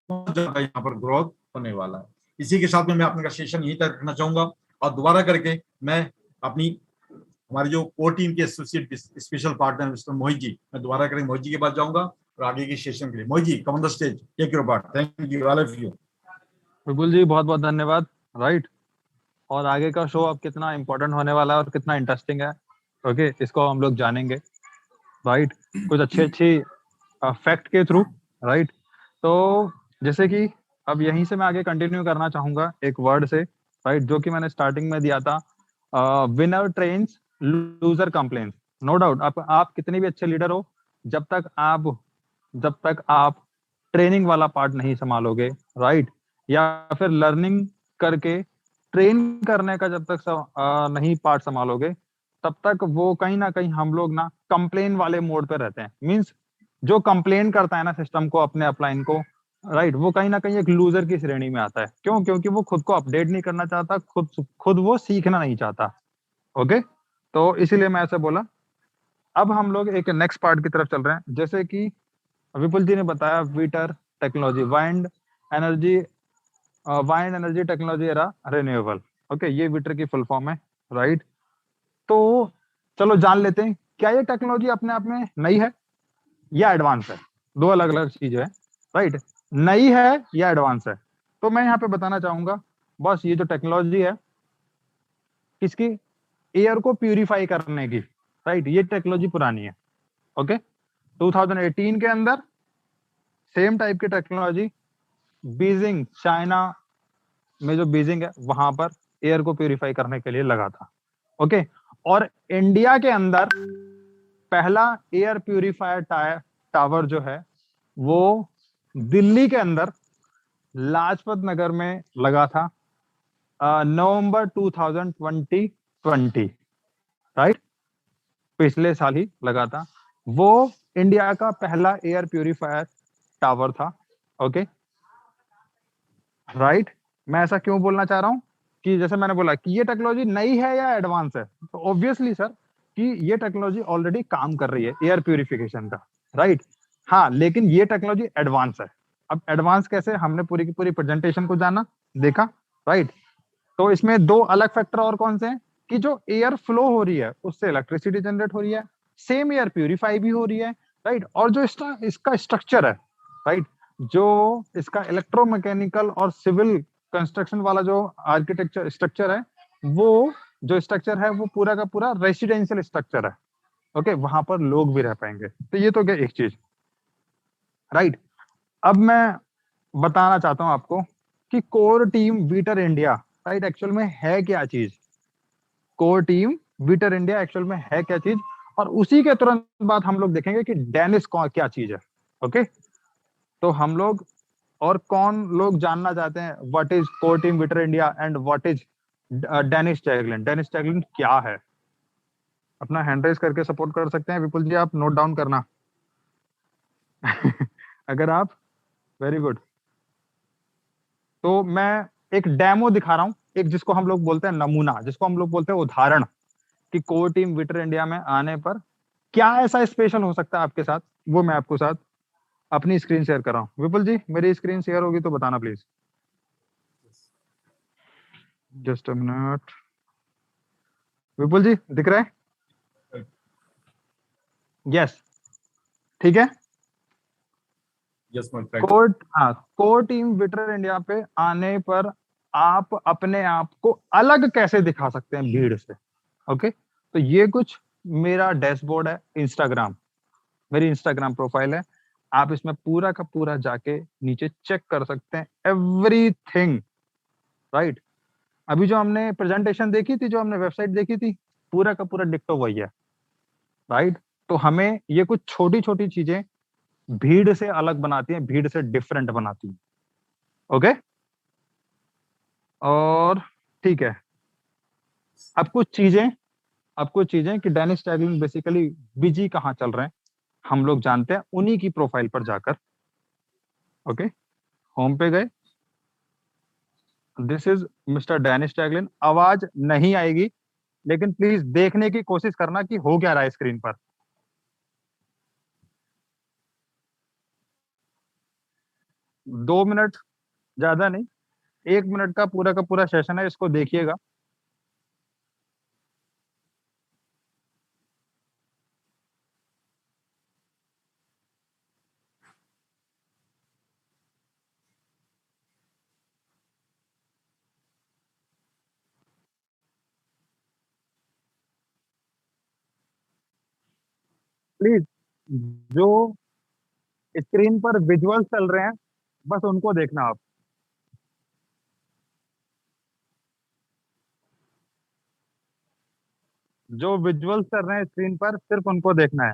बहुत ज्यादा यहाँ पर ग्रोथ होने वाला है। इसी के साथ में मैं अपने सेशन यहीं तक रखना चाहूंगा, और दोबारा करके मैं अपनी हमारे जो कोर टीम के associate special partner mister Mohit ji, मैं दोबारा करेंगे मोहित जी के पास जाऊंगा और आगे की सेशन के लिए। Mohit ji, come on the stage, take your part. Thank you all of you. Vipul ji बहुत बहुत धन्यवाद। राइट, और आगे का शो अब कितना इम्पोर्टेंट होने वाला है और कितना इंटरेस्टिंग है, ओके, इसको हम लोग जानेंगे। राइट, कुछ अच्छी फैक्ट के थ्रू। राइट, तो जैसे कि अब यहीं से मैं आगे कंटिन्यू करना चाहूंगा एक वर्ड से, राइट, जो कि मैंने स्टार्टिंग में दिया था, winner trains loser complains. No doubt आप कितने भी अच्छे लीडर हो, जब तक आप ट्रेनिंग वाला पार्ट नहीं संभालोगे, राइट, या फिर लर्निंग करके ट्रेन करने का जब तक नहीं पार्ट संभालोगे, तब तक वो कहीं ना कहीं हम लोग ना कंप्लेन वाले मोड पे रहते हैं। मींस जो कंप्लेन करता है ना सिस्टम को, अपने अपलाइन को, राइट, वो कहीं ना कहीं एक लूजर की श्रेणी में आता है। क्यों? क्योंकि वो खुद को अपडेट नहीं करना चाहता, खुद खुद वो सीखना नहीं चाहता। ओके, तो इसीलिए मैं ऐसे बोला। अब हम लोग एक नेक्स्ट पार्ट की तरफ चल रहे हैं, जैसे कि विपुल जी ने बताया, वीटर technology, energy wind energy technology era renewable. Okay, ये वीटर की फुल फॉर्म है, राइट। तो चलो जान लेते हैं, क्या ये टेक्नोलॉजी अपने आप में नई है या एडवांस है? दो अलग अलग चीजें हैं, राइट। नई है या एडवांस है? तो मैं यहाँ पे बताना चाहूंगा, बस ये जो टेक्नोलॉजी है किसकी, एयर को प्यूरिफाई करने की, राइट, ये टेक्नोलॉजी पुरानी है। ओके, 2018 के अंदर सेम टाइप की टेक्नोलॉजी बीजिंग, चाइना में जो बीजिंग है वहां पर एयर को प्यूरिफाई करने के लिए लगा था। ओके, और इंडिया के अंदर पहला एयर प्यूरिफायर टावर जो है वो दिल्ली के अंदर लाजपत नगर में लगा था, नवंबर 2020, राइट, पिछले साल ही लगा था। वो इंडिया का पहला एयर प्यूरिफायर टावर था। Okay, right. मैं ऐसा क्यों बोलना चाह रहा हूं कि जैसे मैंने बोला कि ये टेक्नोलॉजी नई है या एडवांस है, तो ऑब्वियसली सर कि ये टेक्नोलॉजी ऑलरेडी काम कर रही है एयर प्यूरिफिकेशन का, राइट। हाँ, लेकिन ये टेक्नोलॉजी एडवांस है। अब एडवांस कैसे, हमने पूरी की पूरी प्रेजेंटेशन को जाना, देखा, राइट। तो इसमें दो अलग फैक्टर और कौन से हैं कि जो एयर फ्लो हो रही है उससे इलेक्ट्रिसिटी जनरेट हो रही है, सेम एयर प्यूरिफाई भी हो रही है, राइट। और जो इसका स्ट्रक्चर है, राइट, जो इसका इलेक्ट्रोमैकेनिकल और सिविल कंस्ट्रक्शन वाला जो आर्किटेक्चर स्ट्रक्चर है, वो जो स्ट्रक्चर है वो पूरा का पूरा रेसिडेंशियल स्ट्रक्चर है। ओके, वहां पर लोग भी रह पाएंगे। तो ये तो क्या एक चीज, राइट। अब मैं बताना चाहता हूं आपको कि कोर टीम वीटर इंडिया, राइट, एक्चुअल में है क्या चीज। कोर टीम वीटर इंडिया एक्चुअल में है क्या चीज, और उसी के तुरंत बाद हम लोग देखेंगे कि डेनिस क्या चीज है। ओके, तो हम लोग और कौन लोग जानना चाहते हैं व्हाट इज कोर टीम वीटर India and what is Dennis Taglin. Dennis Taglin क्या है? अपना हैंड रेज करके सपोर्ट कर सकते हैं विपुल जी, आप नोट डाउन करना। अगर आप, वेरी गुड। तो मैं एक डेमो दिखा रहा हूं, एक जिसको हम लोग बोलते हैं नमूना, जिसको हम लोग बोलते हैं उदाहरण, कि कोर टीम विटर इंडिया में आने पर क्या ऐसा स्पेशल हो सकता है आपके साथ, वो मैं आपको साथ अपनी स्क्रीन शेयर कर रहा हूँ। विपुल जी, मेरी स्क्रीन शेयर होगी तो बताना please. Just a minute. Vipul ji दिख रहा है? यस, ठीक है। Yes my friend. कोर्ट, हाँ, कोर टीम विटर इंडिया पे आने पर आप अपने आप को अलग कैसे दिखा सकते हैं भीड़ से। ओके, तो ये कुछ मेरा डैशबोर्ड है, इंस्टाग्राम, मेरी इंस्टाग्राम प्रोफाइल है। आप इसमें पूरा का पूरा जाके नीचे चेक कर सकते हैं एवरीथिंग, राइट। अभी जो हमने प्रेजेंटेशन देखी थी, जो हमने वेबसाइट देखी थी, पूरा का पूरा डिक्टो वही है, राइट। तो हमें ये कुछ छोटी छोटी चीजें भीड़ से अलग बनाती हैं, भीड़ से डिफरेंट बनाती हैं। ओके, और ठीक है, अब कुछ चीजें कि डेनिस टैगलिंग बेसिकली बिजी कहाँ चल रहे हैं, हम लोग जानते हैं उन्हीं की प्रोफाइल पर जाकर। ओके, होम पे गए, दिस इज मिस्टर डेनिस टैगलिन। आवाज नहीं आएगी, लेकिन प्लीज देखने की कोशिश करना कि हो क्या रहा है स्क्रीन पर। 2 मिनट, ज्यादा नहीं, 1 मिनट का पूरा सेशन है, इसको देखिएगा। प्लीज, जो स्क्रीन पर विजुअल चल रहे हैं, बस उनको देखना आप। जो विजुअल्स कर रहे हैं स्क्रीन पर सिर्फ उनको देखना है।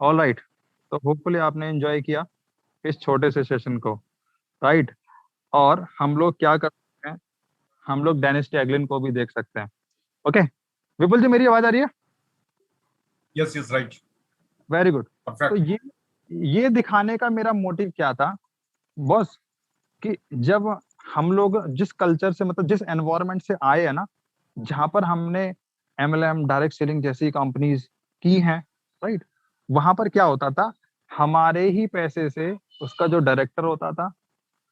ऑल राइट, तो होपफुली आपने एंजॉय किया इस छोटे से सेशन को, राइट। और हम लोग क्या कर सकते हैं, हम लोग डेनिस टैगलिन को भी देख सकते हैं। ओके, विपुल जी मेरी आवाज आ रही है? Yes yes right, very good. तो परफेक्ट। ये दिखाने का मेरा मोटिव क्या था बॉस, कि जब हम लोग जिस कल्चर से, मतलब जिस एनवायरनमेंट से आए हैं ना, जहां पर हमने एमएलएम, डायरेक्ट सेलिंग जैसी कंपनीज की हैं, राइट, वहां पर क्या होता था, हमारे ही पैसे से उसका जो डायरेक्टर होता था,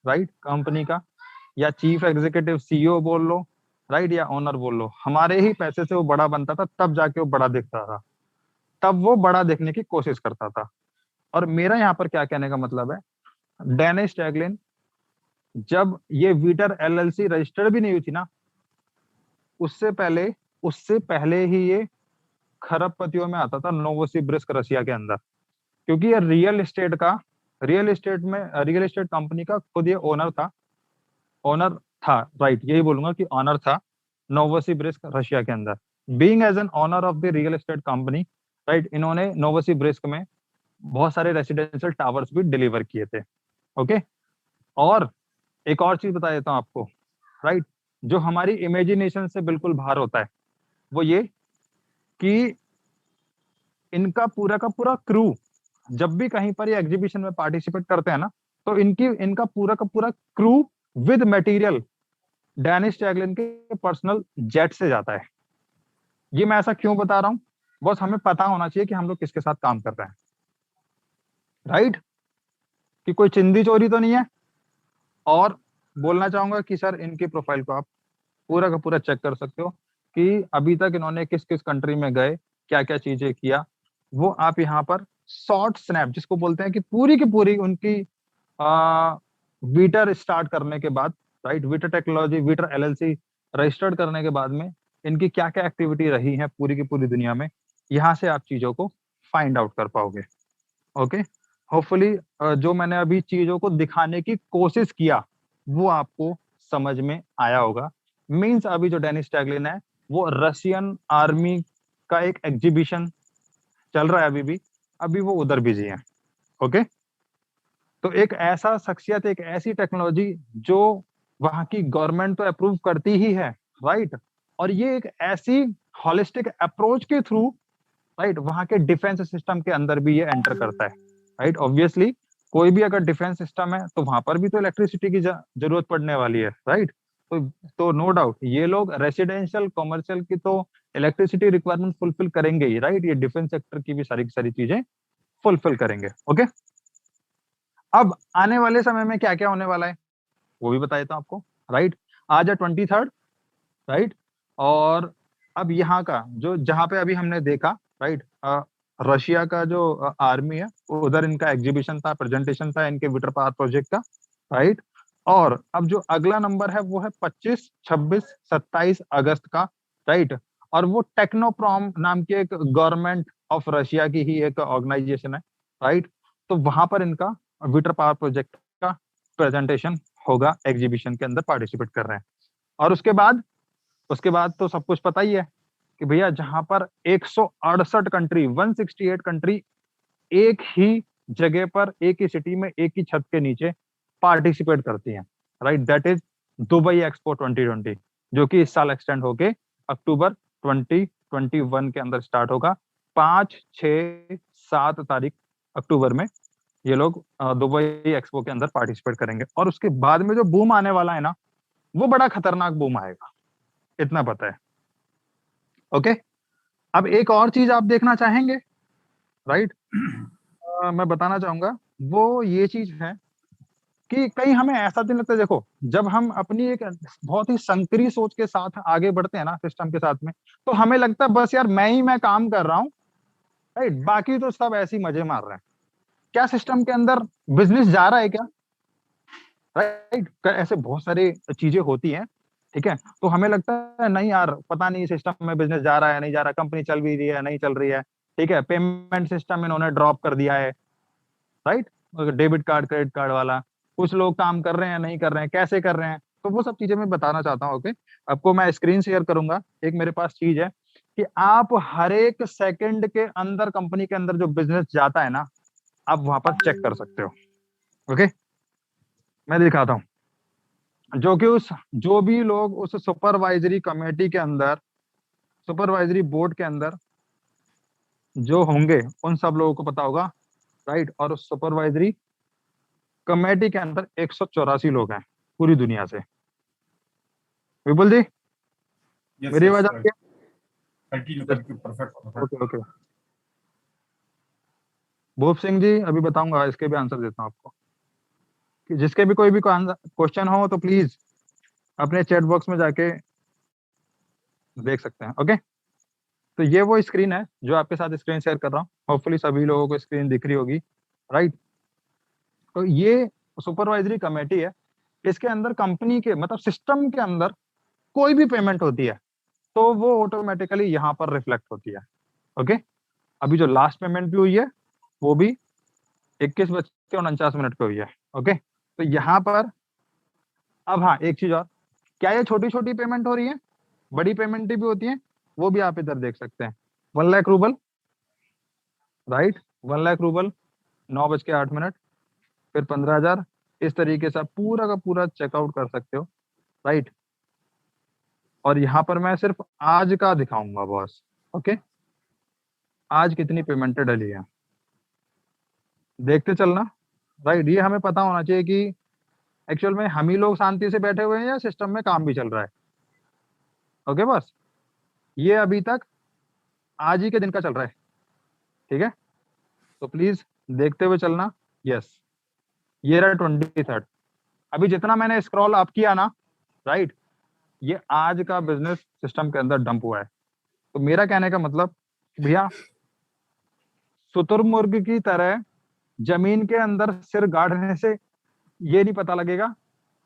राइट, कंपनी का, या चीफ एग्जीक्यूटिव सीईओ बोल लो, राइट, या ओनर बोल लो, हमारे ही पैसे से वो बड़ा बनता था, तब जाके वो बड़ा दिखता था, तब वो बड़ा दिखने की कोशिश करता था। और मेरा यहाँ पर क्या कहने का मतलब है, डेनिस टैगलिन जब ये वीटर एलएलसी रजिस्टर्ड भी नहीं हुई थी ना, उससे पहले ही ये खरबपतियों में आता था, नोवोसिबिर्स्क रशिया के अंदर। क्योंकि ये रियल एस्टेट कंपनी का खुद ये ओनर था, राइट, यही बोलूंगा कि ओनर था नोवोसिबिर्स्क रशिया के अंदर। Being as an owner of the real estate company, right, इन्होंने नोवोसिबिर्स्क में बहुत सारे रेसिडेंशियल टावर्स भी डिलीवर किए थे। ओके, और एक और चीज बता देता हूँ आपको, राइट, जो हमारी इमेजिनेशन से बिल्कुल बाहर होता है, वो ये कि इनका पूरा का पूरा क्रू जब भी कहीं पर ये एग्जीबिशन में पार्टिसिपेट करते हैं ना, तो इनका पूरा का पूरा क्रू विद मटेरियल डेनिस टैगलिन के पर्सनल जेट से जाता है। ये मैं ऐसा क्यों बता रहा हूँ बस, हमें पता होना चाहिए कि हम लोग किसके साथ काम कर रहे हैं, राइट, कि कोई चिंदी चोरी तो नहीं है। और बोलना चाहूंगा कि सर इनकी प्रोफाइल को आप पूरा का पूरा चेक कर सकते हो कि अभी तक इन्होंने किस किस कंट्री में गए, क्या क्या चीजें किया, वो आप यहाँ पर शॉर्ट स्नैप जिसको बोलते हैं, कि पूरी की पूरी उनकी वीटर स्टार्ट करने के बाद, राइट, वीटर टेक्नोलॉजी, वीटर एलएलसी रजिस्टर्ड करने के बाद में इनकी क्या क्या एक्टिविटी रही है पूरी की पूरी दुनिया में, यहाँ से आप चीजों को फाइंड आउट कर पाओगे। ओके, होपफुली जो मैंने अभी चीजों को दिखाने की कोशिश किया वो आपको समझ में आया होगा। मींस अभी जो डेनिस टैगलिन है वो रशियन आर्मी का एक एग्जीबिशन चल रहा है अभी वो उधर बिजी है। ओके, तो एक ऐसा शख्सियत, एक ऐसी टेक्नोलॉजी जो वहां की गवर्नमेंट तो अप्रूव करती ही है, राइट, और ये एक ऐसी हॉलिस्टिक अप्रोच के थ्रू, राइट, वहां के डिफेंस सिस्टम के अंदर भी ये एंटर करता है, राइट। ऑब्वियसली कोई भी अगर डिफेंस सिस्टम है तो वहां पर भी तो इलेक्ट्रिसिटी की जरूरत पड़ने वाली है, राइट। तो नो डाउट ये लोग रेसिडेंशियल कमर्शियल की तो इलेक्ट्रिसिटी रिक्वायरमेंट फुलफिल करेंगे ही, राइट, ये डिफेंस सेक्टर की भी सारी की सारी चीजें फुलफिल करेंगे। ओके, अब आने वाले समय में क्या क्या होने वाला है वो भी बता देता हूँ आपको, राइट। आज है 23rd, राइट, और अब यहाँ का जो जहाँ पे अभी हमने देखा, राइट, रशिया का जो आर्मी है उधर इनका एग्जीबिशन था, प्रेजेंटेशन था इनके विटर पावर प्रोजेक्ट का, राइट। और अब जो अगला नंबर है वो है 25, 26, 27 अगस्त का, राइट। और वो टेक्नोप्रॉम नाम की एक गवर्नमेंट ऑफ रशिया की ही एक ऑर्गेनाइजेशन है, राइट। तो वहां पर इनका विटर पावर प्रोजेक्ट का प्रेजेंटेशन होगा, एग्जीबिशन के अंदर पार्टिसिपेट कर रहे हैं। और उसके बाद तो सब कुछ पता ही है कि भैया जहां पर 168 कंट्री, 168 कंट्री एक ही जगह पर, एक ही सिटी में, एक ही छत के नीचे पार्टिसिपेट करती हैं, right, that is Dubai expo 2020, जो कि इस साल एक्सटेंड होके अक्टूबर 2021 के अंदर स्टार्ट होगा। 5, 6, 7 तारीख अक्टूबर में ये लोग दुबई एक्सपो के अंदर पार्टिसिपेट करेंगे। और उसके बाद में जो बूम आने वाला है ना, वो बड़ा खतरनाक बूम आएगा, इतना पता है। ओके, अब एक और चीज आप देखना चाहेंगे, राइट, मैं बताना चाहूंगा, वो ये चीज है कि कहीं हमें ऐसा नहीं लगता, देखो जब हम अपनी एक बहुत ही संकरी सोच के साथ आगे बढ़ते हैं ना सिस्टम के साथ में, तो हमें लगता है बस यार मैं काम कर रहा हूँ, राइट, बाकी तो सब ऐसे ही मजे मार रहे हैं। क्या सिस्टम के अंदर बिजनेस जा रहा है क्या, राइट, ऐसे बहुत सारी चीजें होती हैं, ठीक है। तो हमें लगता है नहीं यार पता नहीं सिस्टम में बिजनेस जा रहा है नहीं जा रहा, कंपनी चल भी रही है नहीं चल रही है, ठीक है, पेमेंट सिस्टम इन्होंने ड्रॉप कर दिया है, right, debit card credit card वाला, कुछ लोग काम कर रहे हैं नहीं कर रहे हैं, कैसे कर रहे हैं, तो वो सब चीजें मैं बताना चाहता हूँ। ओके, आपको मैं स्क्रीन शेयर करूंगा। एक मेरे पास चीज है कि आप हर एक सेकंड के अंदर कंपनी के अंदर जो बिजनेस जाता है ना, आप वहां पर चेक कर सकते हो। ओके, मैं दिखाता हूँ। जो भी लोग उस सुपरवाइजरी कमेटी के अंदर, सुपरवाइजरी बोर्ड के अंदर जो होंगे, उन सब लोगों को पता होगा, राइट। और उस सुपरवाइजरी कमेटी के अंदर 184 लोग हैं पूरी दुनिया से। विपुल जी, यस मेरी यस आवाज आ राइट, रही कंटिन्यू है? Continue, perfect perfect. Okay okay, भूप सिंह जी अभी बताऊंगा, इसके भी आंसर देता हूँ आपको, कि जिसके भी कोई भी क्वेश्चन हो तो प्लीज अपने चैट बॉक्स में जाके देख सकते हैं। ओके, तो ये वो स्क्रीन है जो आपके साथ स्क्रीन शेयर कर रहा हूँ, होपफुली सभी लोगों को स्क्रीन दिख रही होगी, राइट। तो ये सुपरवाइजरी कमेटी है, इसके अंदर कंपनी के मतलब सिस्टम के अंदर कोई भी पेमेंट होती है तो वो ऑटोमेटिकली यहाँ पर रिफ्लेक्ट होती है। ओके, अभी जो लास्ट पेमेंट भी हुई है वो भी 21:49 पे हुई है। ओके, तो यहाँ पर अब हाँ एक चीज और, क्या ये छोटी छोटी पेमेंट हो रही है, बड़ी पेमेंट भी होती है, वो भी आप इधर देख सकते हैं। 1 lakh rouble, right, 1 lakh rouble, 9:08, फिर 15,000, इस तरीके से आप पूरा का पूरा चेकआउट कर सकते हो, राइट। और यहाँ पर मैं सिर्फ आज का दिखाऊंगा बॉस। ओके, आज कितनी पेमेंटें डली है देखते चलना, राइट। ये हमें पता होना चाहिए कि एक्चुअल में हम ही लोग शांति से बैठे हुए हैं या सिस्टम में काम भी चल रहा है। ओके बस, ये अभी तक आज ही के दिन का चल रहा है, ठीक है, तो प्लीज देखते हुए चलना। यस, ये रहा 23rd। अभी जितना मैंने स्क्रॉल अप किया ना, राइट, ये आज का बिजनेस सिस्टम के अंदर डंप हुआ है। तो मेरा कहने का मतलब, भैया शुतुरमुर्ग की तरह जमीन के अंदर सिर गाड़ने से ये नहीं पता लगेगा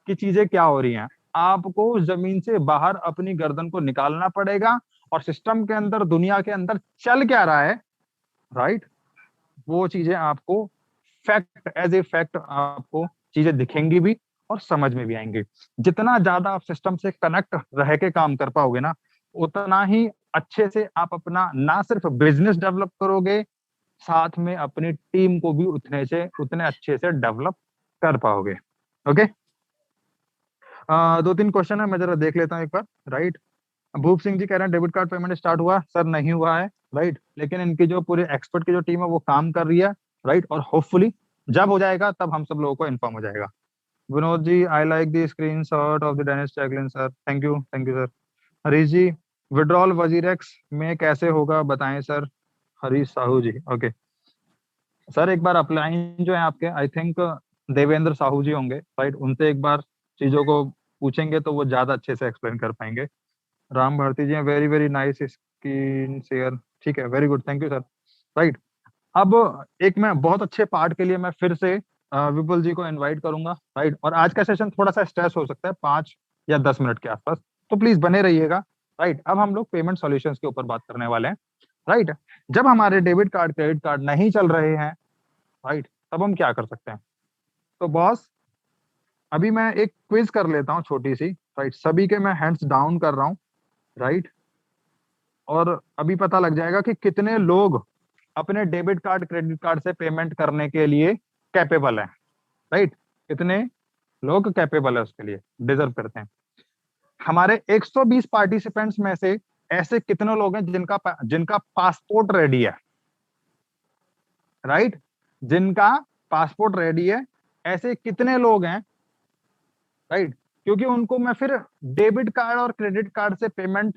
कि चीजें क्या हो रही हैं। आपको जमीन से बाहर अपनी गर्दन को निकालना पड़ेगा और सिस्टम के अंदर, दुनिया के अंदर चल क्या रहा है, राइट, वो चीजें आपको फैक्ट एज ए फैक्ट आपको चीजें दिखेंगी भी और समझ में भी आएंगी। जितना ज्यादा आप सिस्टम से कनेक्ट रह के काम कर पाओगे ना, उतना ही अच्छे से आप अपना ना सिर्फ बिजनेस डेवलप करोगे, साथ में अपनी टीम को भी उतने अच्छे से डेवलप कर पाओगे। ओके, 2-3 क्वेश्चन है, मैं जरा देख लेता हूँ एक बार, राइट। भूप सिंह जी कह रहे हैं डेबिट कार्ड पेमेंट स्टार्ट हुआ, सर नहीं हुआ है, राइट, लेकिन इनकी जो पूरे एक्सपर्ट की जो टीम है वो काम कर रही है, राइट, और होपफुली जब हो जाएगा तब हम सब लोगों को इन्फॉर्म हो जाएगा। Vinod ji, I like the screen shot of the Dennis चैकलिन sir, thank you sir. Harish ji, withdrawal WazirX में कैसे होगा बताएं sir. Harish Sahu ji, okay sir, एक बार अपलाइन जो है आपके, आई थिंक देवेंद्र साहू जी होंगे, राइट, उनसे एक बार चीजों को पूछेंगे तो वो ज्यादा अच्छे से एक्सप्लेन कर पाएंगे। Ram Bharti ji, very very nice screen share, ठीक है, very good, thank you sir, right. अब एक मैं बहुत अच्छे पार्ट के लिए मैं फिर से विपुल जी को इनवाइट करूंगा, राइट। और आज का सेशन थोड़ा सा स्ट्रेस हो सकता है, 5 या 10 मिनट के आसपास, तो प्लीज बने रहिएगा, राइट। अब हम लोग पेमेंट सॉल्यूशंस के ऊपर बात करने वाले हैं, राइट। जब हमारे डेबिट कार्ड क्रेडिट कार्ड नहीं चल रहे हैं, राइट, तब हम क्या कर सकते हैं। तो बॉस, अभी मैं एक क्विज कर लेता हूँ छोटी सी, राइट, सभी के मैं हैंड्स डाउन कर रहा हूँ, राइट। और अभी पता लग जाएगा कि कितने लोग अपने डेबिट कार्ड क्रेडिट कार्ड से पेमेंट करने के लिए कैपेबल हैं, राइट, कितने लोग कैपेबल है उसके लिए, डिजर्व करते हैं। हमारे 120 पार्टिसिपेंट्स में से ऐसे कितने लोग हैं जिनका पासपोर्ट रेडी है, राइट, जिनका पासपोर्ट रेडी है, ऐसे कितने लोग हैं, राइट, क्योंकि उनको मैं फिर डेबिट कार्ड और क्रेडिट कार्ड से पेमेंट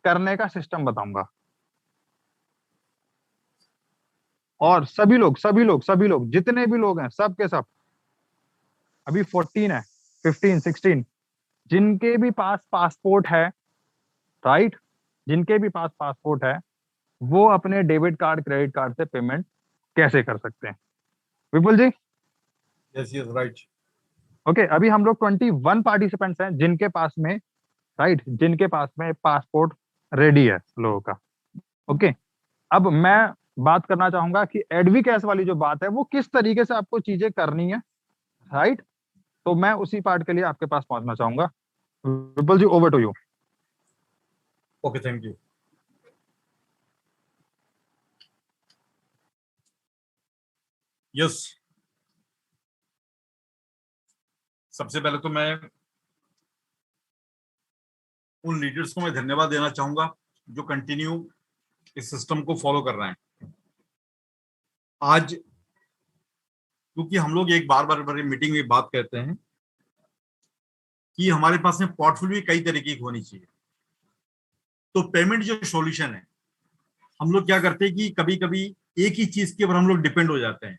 करने का सिस्टम बताऊंगा। और सभी लोग जितने भी लोग हैं, सब के सब, अभी 14 है, 15, 16, जिनके भी पास पासपोर्ट है, राइट, जिनके भी पास पासपोर्ट है, वो अपने डेबिट कार्ड क्रेडिट कार्ड से पेमेंट कैसे कर सकते हैं। विपुल ji, yes yes right, okay, अभी हम लोग 21 पार्टिसिपेंट्स हैं जिनके पास में, राइट, जिनके पास में पासपोर्ट रेडी है लोगों का। ओके, अब मैं बात करना चाहूंगा कि एडवी कैश वाली जो बात है वो किस तरीके से आपको चीजें करनी है, राइट। तो मैं उसी पार्ट के लिए आपके पास पहुंचना चाहूंगा। Vipul ji, over to you. Okay, thank you. Yes, सबसे पहले तो मैं उन लीडर्स को मैं धन्यवाद देना चाहूंगा जो कंटिन्यू इस सिस्टम को फॉलो कर रहे हैं। आज क्योंकि हम लोग एक बार बार मीटिंग में बात करते हैं कि हमारे पास में पोर्टफोलियो कई तरीके की होनी चाहिए। तो पेमेंट जो सॉल्यूशन है, हम लोग क्या करते हैं कि कभी कभी एक ही चीज के ऊपर हम लोग डिपेंड हो जाते हैं।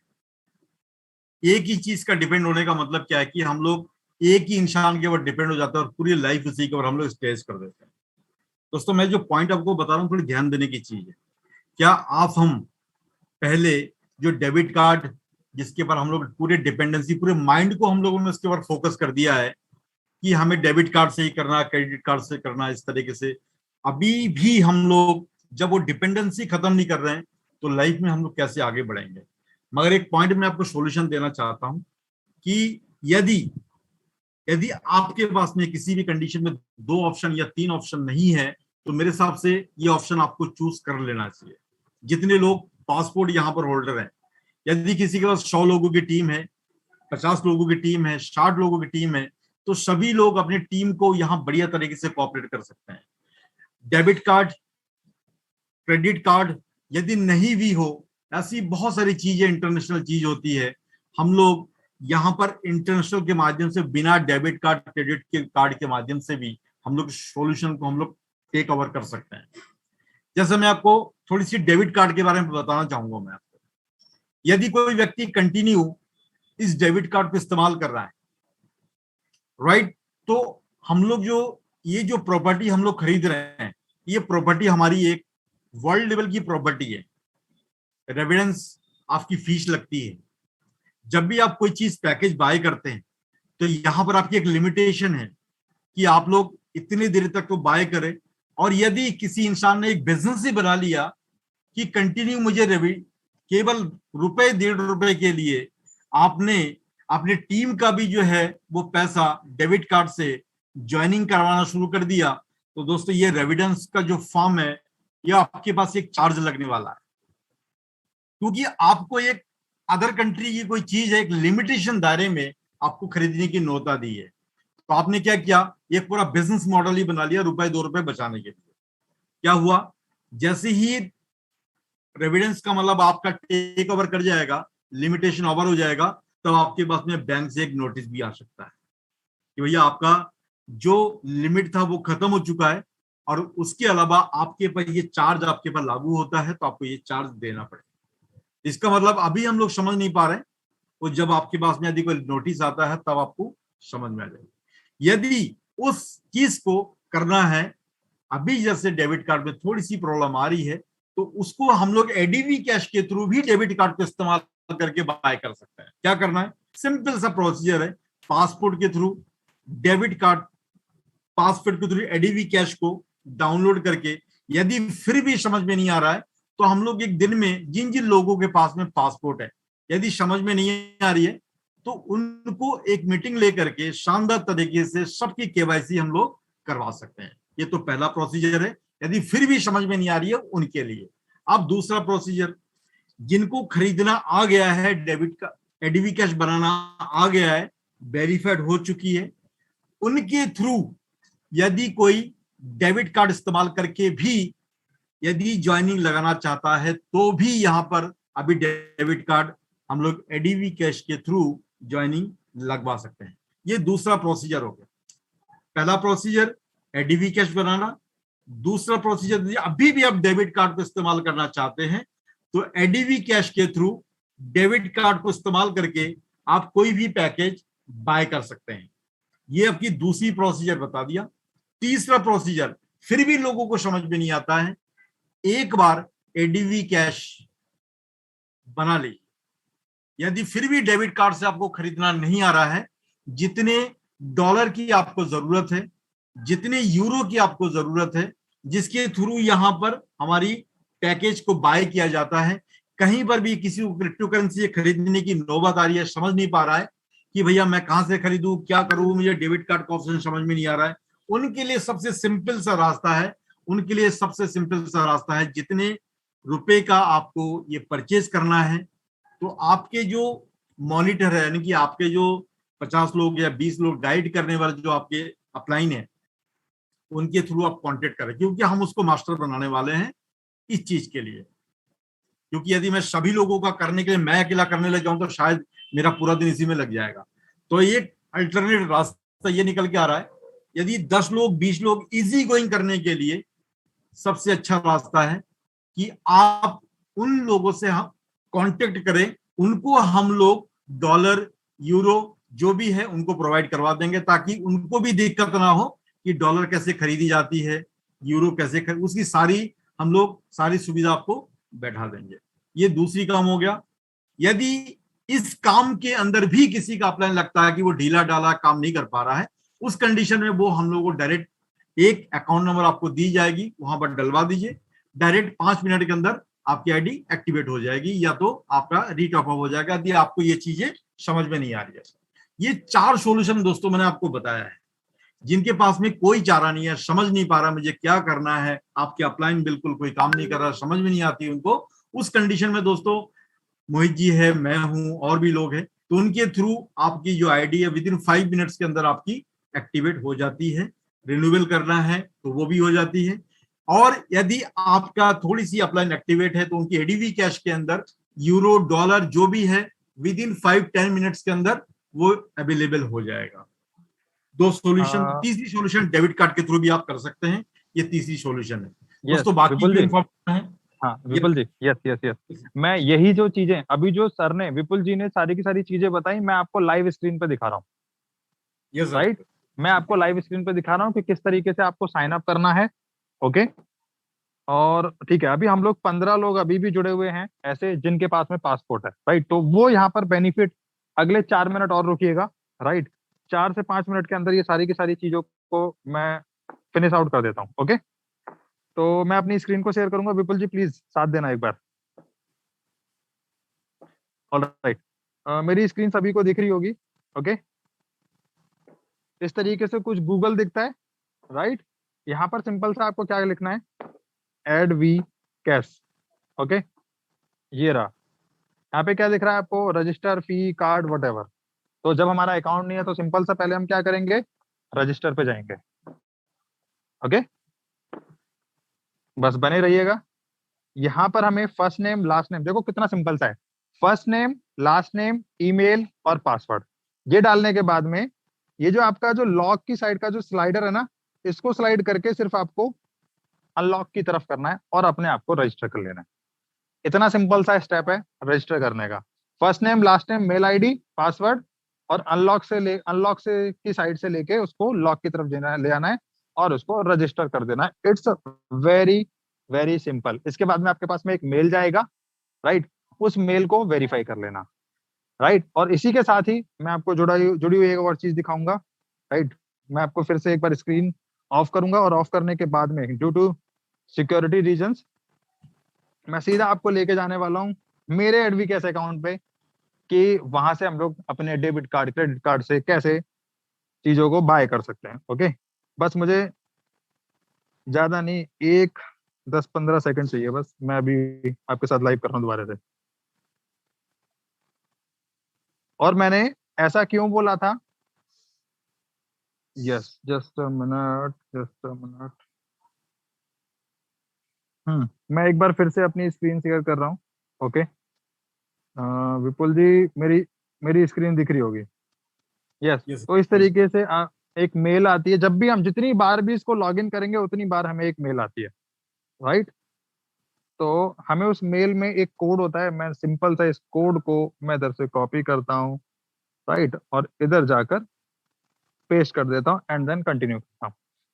एक ही चीज का डिपेंड होने का मतलब क्या है कि हम लोग एक ही इंसान के ऊपर डिपेंड हो जाते हैं और पूरी लाइफ उसी के ऊपर हम लोग स्टेज कर देते हैं। दोस्तों, मैं जो पॉइंट आपको बता रहा हूँ थोड़ी ध्यान देने की चीज है। क्या आप हम पहले जो डेबिट कार्ड जिसके ऊपर हम लोग पूरे डिपेंडेंसी, पूरे माइंड को हम लोगों ने उसके ऊपर फोकस कर दिया है कि हमें डेबिट कार्ड से ही करना, क्रेडिट कार्ड से करना, इस तरीके से अभी भी हम लोग जब वो डिपेंडेंसी खत्म नहीं कर रहे हैं तो लाइफ में हम लोग कैसे आगे बढ़ेंगे। मगर एक पॉइंट में आपको सॉल्यूशन देना चाहता हूं कि यदि यदि आपके पास में किसी भी कंडीशन में 2 ऑप्शन या 3 ऑप्शन नहीं है तो मेरे हिसाब से ये ऑप्शन आपको चूज कर लेना चाहिए। जितने लोग पासपोर्ट यहाँ पर होल्डर हैं, यदि किसी के पास 100 लोगों की टीम है, 50 लोगों की टीम है, 60 लोगों की टीम है, तो सभी लोग अपनी टीम को यहाँ बढ़िया तरीके से कोऑपरेट कर सकते हैं। डेबिट कार्ड, क्रेडिट कार्ड यदि नहीं भी हो, ऐसी बहुत सारी चीजें इंटरनेशनल चीज होती है, हम लोग यहाँ पर इंटरनेशनल के माध्यम से बिना डेबिट कार्ड, क्रेडिट के कार्ड के माध्यम से भी हम लोग सॉल्यूशन को हम लोग टेक ओवर कर सकते हैं। जैसे मैं आपको थोड़ी सी डेबिट कार्ड के बारे में बताना चाहूंगा। मैं आपको, यदि कोई व्यक्ति कंटिन्यू इस डेबिट कार्ड को इस्तेमाल कर रहा है, राइट, तो हम लोग जो ये जो प्रॉपर्टी हम लोग खरीद रहे हैं, ये प्रॉपर्टी हमारी एक वर्ल्ड लेवल की प्रॉपर्टी है। रेविडेंस आपकी फीस लगती है। जब भी आप कोई चीज पैकेज बाय करते हैं तो यहां पर आपकी एक लिमिटेशन है कि आप लोग इतनी देर तक तो बाय करें। और यदि किसी इंसान ने एक बिजनेस ही बना लिया कि कंटिन्यू मुझे केवल रुपए, 1.5 रुपए के लिए आपने अपनी टीम का भी जो है वो पैसा डेबिट कार्ड से ज्वाइनिंग करवाना शुरू कर दिया, तो दोस्तों ये रेविडेंस का जो फॉर्म है ये आपके पास एक चार्ज लगने वाला है। क्योंकि आपको एक अदर कंट्री की कोई चीज है, एक लिमिटेशन दायरे में आपको खरीदने की नौता दी है, तो आपने क्या किया, एक पूरा बिजनेस मॉडल ही बना लिया रुपए 2 रुपए बचाने के लिए। क्या हुआ, जैसे ही रेविडेंस का मतलब आपका टेक ओवर कर जाएगा, लिमिटेशन ओवर हो जाएगा, तब आपके पास में बैंक से एक नोटिस भी आ सकता है कि भैया आपका जो लिमिट था वो खत्म हो चुका है और उसके अलावा आपके पर ये चार्ज आपके पर लागू होता है, तो आपको ये चार्ज देना पड़ेगा। इसका मतलब अभी हम लोग समझ नहीं पा रहे, तो जब आपके पास में यदि कोई नोटिस आता है तब आपको समझ में आ जाएगा। यदि उस चीज को करना है, अभी जैसे डेबिट कार्ड में थोड़ी सी प्रॉब्लम आ रही है, तो उसको हम लोग एडीवी कैश के थ्रू भी डेबिट कार्ड को इस्तेमाल करके बाय कर सकते हैं। क्या करना है, सिंपल सा प्रोसीजर है, पासपोर्ट के थ्रू डेबिट कार्ड, पासपोर्ट के थ्रू एडीवी कैश को डाउनलोड करके, यदि फिर भी समझ में नहीं आ रहा है तो हम लोग एक दिन में जिन जिन लोगों के पास में पासपोर्ट है, यदि समझ में नहीं आ रही है तो उनको एक मीटिंग लेकर के शानदार तरीके से सबकी केवाईसी हम लोग करवा सकते हैं। ये तो पहला प्रोसीजर है, यदि फिर भी समझ में नहीं आ रही है उनके लिए। अब दूसरा प्रोसीजर, जिनको खरीदना आ गया है, डेबिट का एडीवी कैश बनाना आ गया है, वेरीफाइड हो चुकी है, उनके थ्रू यदि कोई डेबिट कार्ड इस्तेमाल करके भी यदि ज्वाइनिंग लगाना चाहता है तो भी यहां पर अभी डेबिट कार्ड हम लोग एडीवी कैश के थ्रू ज्वाइनिंग लगवा सकते हैं। ये दूसरा प्रोसीजर हो गया। पहला प्रोसीजर एडीवी कैश बनाना, दूसरा प्रोसीजर अभी भी आप डेबिट कार्ड को इस्तेमाल करना चाहते हैं तो एडीवी कैश के थ्रू डेबिट कार्ड को इस्तेमाल करके आप कोई भी पैकेज बाय कर सकते हैं। ये आपकी दूसरी प्रोसीजर बता दिया। तीसरा प्रोसीजर फिर भी लोगों को समझ में नहीं आता है, एक बार एडीवी कैश बना ली, यदि फिर भी डेबिट कार्ड से आपको खरीदना नहीं आ रहा है, जितने डॉलर की आपको जरूरत है, जितने यूरो की आपको जरूरत है, जिसके थ्रू यहां पर हमारी पैकेज को बाय किया जाता है, कहीं पर भी किसी को क्रिप्टो करेंसी खरीदने की नौबत आ रही है, समझ नहीं पा रहा है कि भैया मैं कहां से खरीदूं, क्या करूं, मुझे डेबिट कार्ड का ऑप्शन समझ में नहीं आ रहा है, उनके लिए सबसे सिंपल सा रास्ता है, उनके लिए सबसे सिंपल सा रास्ता है, जितने रुपए का आपको ये परचेज करना है, तो आपके जो मॉनिटर है, यानी कि आपके जो 50 लोग या 20 लोग गाइड करने वाले जो आपके अपलाइन है, उनके थ्रू आप कांटेक्ट करें, क्योंकि हम उसको मास्टर बनाने वाले हैं इस चीज के लिए। क्योंकि यदि मैं सभी लोगों का करने के लिए मैं अकेला करने लग जाऊं तो शायद मेरा पूरा दिन इसी में लग जाएगा। तो ये अल्टरनेट रास्ता ये निकल के आ रहा है, यदि 10 लोग 20 लोग इजी गोइंग करने के लिए सबसे अच्छा रास्ता है कि आप उन लोगों से हम कांटेक्ट करें, उनको हम लोग डॉलर यूरो जो भी है उनको प्रोवाइड करवा देंगे, ताकि उनको भी दिक्कत ना हो कि डॉलर कैसे खरीदी जाती है, यूरो कैसे उसकी सारी हम लोग सारी सुविधा आपको बैठा देंगे। ये दूसरी काम हो गया। यदि इस काम के अंदर भी किसी का अपलाइन लगता है कि वो ढीला डाला काम नहीं कर पा रहा है, उस कंडीशन में वो हम लोग को डायरेक्ट एक अकाउंट नंबर आपको दी जाएगी, वहां पर डलवा दीजिए, डायरेक्ट 5 मिनट के अंदर आपकी आईडी एक्टिवेट हो जाएगी, या तो आपका रीटॉप अप हो जाएगा, यदि आपको ये चीजें समझ में नहीं आ रही है। ये 4 सॉल्यूशन दोस्तों मैंने आपको बताया है। जिनके पास में कोई चारा नहीं है, समझ नहीं पा रहा मुझे क्या करना है, आपके अपलाइन बिल्कुल कोई काम नहीं कर रहा, समझ में नहीं आती उनको, उस कंडीशन में दोस्तों मोहित जी है, मैं हूं, और भी लोग हैं, तो उनके थ्रू आपकी जो आईडी है विद इन 5 मिनट्स के अंदर आपकी एक्टिवेट हो जाती है। रिन्यूअल करना है तो वो भी हो जाती है। और यदि आपका थोड़ी सी अपलाइन एक्टिवेट है तो उनकी एडीवी कैश के अंदर यूरो डॉलर जो भी है विद इन 5-10 मिनट्स के अंदर वो अवेलेबल हो जाएगा। 2 सॉल्यूशन। तीसरी सॉल्यूशन डेबिट कार्ड के थ्रू भी आप कर सकते हैं, ये तीसरी सॉल्यूशन है दोस्तों। बाकी विपुल जो जी, इन्फॉर्मेशन है, हाँ विपुल जी, यस यस यस, मैं यही जो चीजें अभी जो सर ने विपुल जी ने सारी की सारी चीजें बताई, मैं आपको लाइव स्क्रीन पे दिखा रहा हूँ, ये सर। राइट। मैं आपको लाइव स्क्रीन पे दिखा रहा हूँ कि किस तरीके से आपको साइन अप करना है। ओके, और ठीक है, अभी हम लोग 15 लोग अभी भी जुड़े हुए हैं ऐसे जिनके पास में पासपोर्ट है, राइट। तो वो यहाँ पर बेनिफिट, अगले 4 मिनट और रुकिएगा, राइट। 4 से 5 मिनट के अंदर ये सारी की सारी चीजों को मैं फिनिश आउट कर देता हूँ। ओके, तो मैं अपनी स्क्रीन को शेयर करूंगा, विपुल जी प्लीज साथ देना एक बार। ऑलराइट, मेरी स्क्रीन सभी को दिख रही होगी। ओके, इस तरीके से कुछ गूगल दिखता है, राइट। यहाँ पर सिंपल सा आपको क्या लिखना है, एड वी कैश। ओके, ये रहा। यहाँ पे क्या दिख रहा है आपको, register fee card what ever. तो जब हमारा अकाउंट नहीं है तो सिंपल सा पहले हम क्या करेंगे, रजिस्टर पे जाएंगे। ओके, बस बने रहिएगा। यहाँ पर हमें फर्स्ट नेम लास्ट नेम, देखो कितना सिंपल सा है, first name last name email और पासवर्ड। ये डालने के बाद में ये जो आपका जो लॉक की साइड का जो स्लाइडर है ना, इसको स्लाइड करके सिर्फ आपको अनलॉक की तरफ करना है और अपने आप को रजिस्टर कर लेना है। इतना सिंपल सा स्टेप है रजिस्टर करने का। First name last name mail ID password, और अनलॉक से की साइड से लेके उसको लॉक की तरफ ले आना है और उसको रजिस्टर कर देना है। It's very very simple. इसके बाद में आपके पास में एक मेल जाएगा, राइट। उस मेल को वेरीफाई कर लेना, राइट। और इसी के साथ ही मैं आपको जुड़ी हुई एक और चीज दिखाऊंगा, राइट। मैं आपको फिर से एक बार स्क्रीन ऑफ करूंगा और ऑफ करने के बाद में ड्यू टू सिक्योरिटी रीजंस मैं सीधा आपको लेके जाने वाला हूँ मेरे एडवीकेस अकाउंट पे, कि वहां से हम लोग अपने डेबिट कार्ड क्रेडिट कार्ड से कैसे चीजों को बाय कर सकते हैं। ओके, बस मुझे ज्यादा नहीं, 10-15 सेकंड चाहिए बस, मैं अभी आपके साथ लाइव कर रहा हूँ दोबारा से। और मैंने ऐसा क्यों बोला था, yes just a minute, just a minute. मैं एक बार फिर से अपनी स्क्रीन शेयर कर रहा हूँ। ओके, विपुल जी, मेरी मेरी स्क्रीन दिख रही होगी, यस। यस। तो इस तरीके से एक मेल आती है, जब भी हम जितनी बार भी इसको लॉग इन करेंगे उतनी बार हमें एक मेल आती है, राइट। तो हमें उस मेल में एक कोड होता है, मैं सिंपल सा इस कोड को मैं इधर से कॉपी करता हूँ, राइट, और इधर जाकर पेस्ट कर देता हूँ एंड देन कंटिन्यू करता हूँ,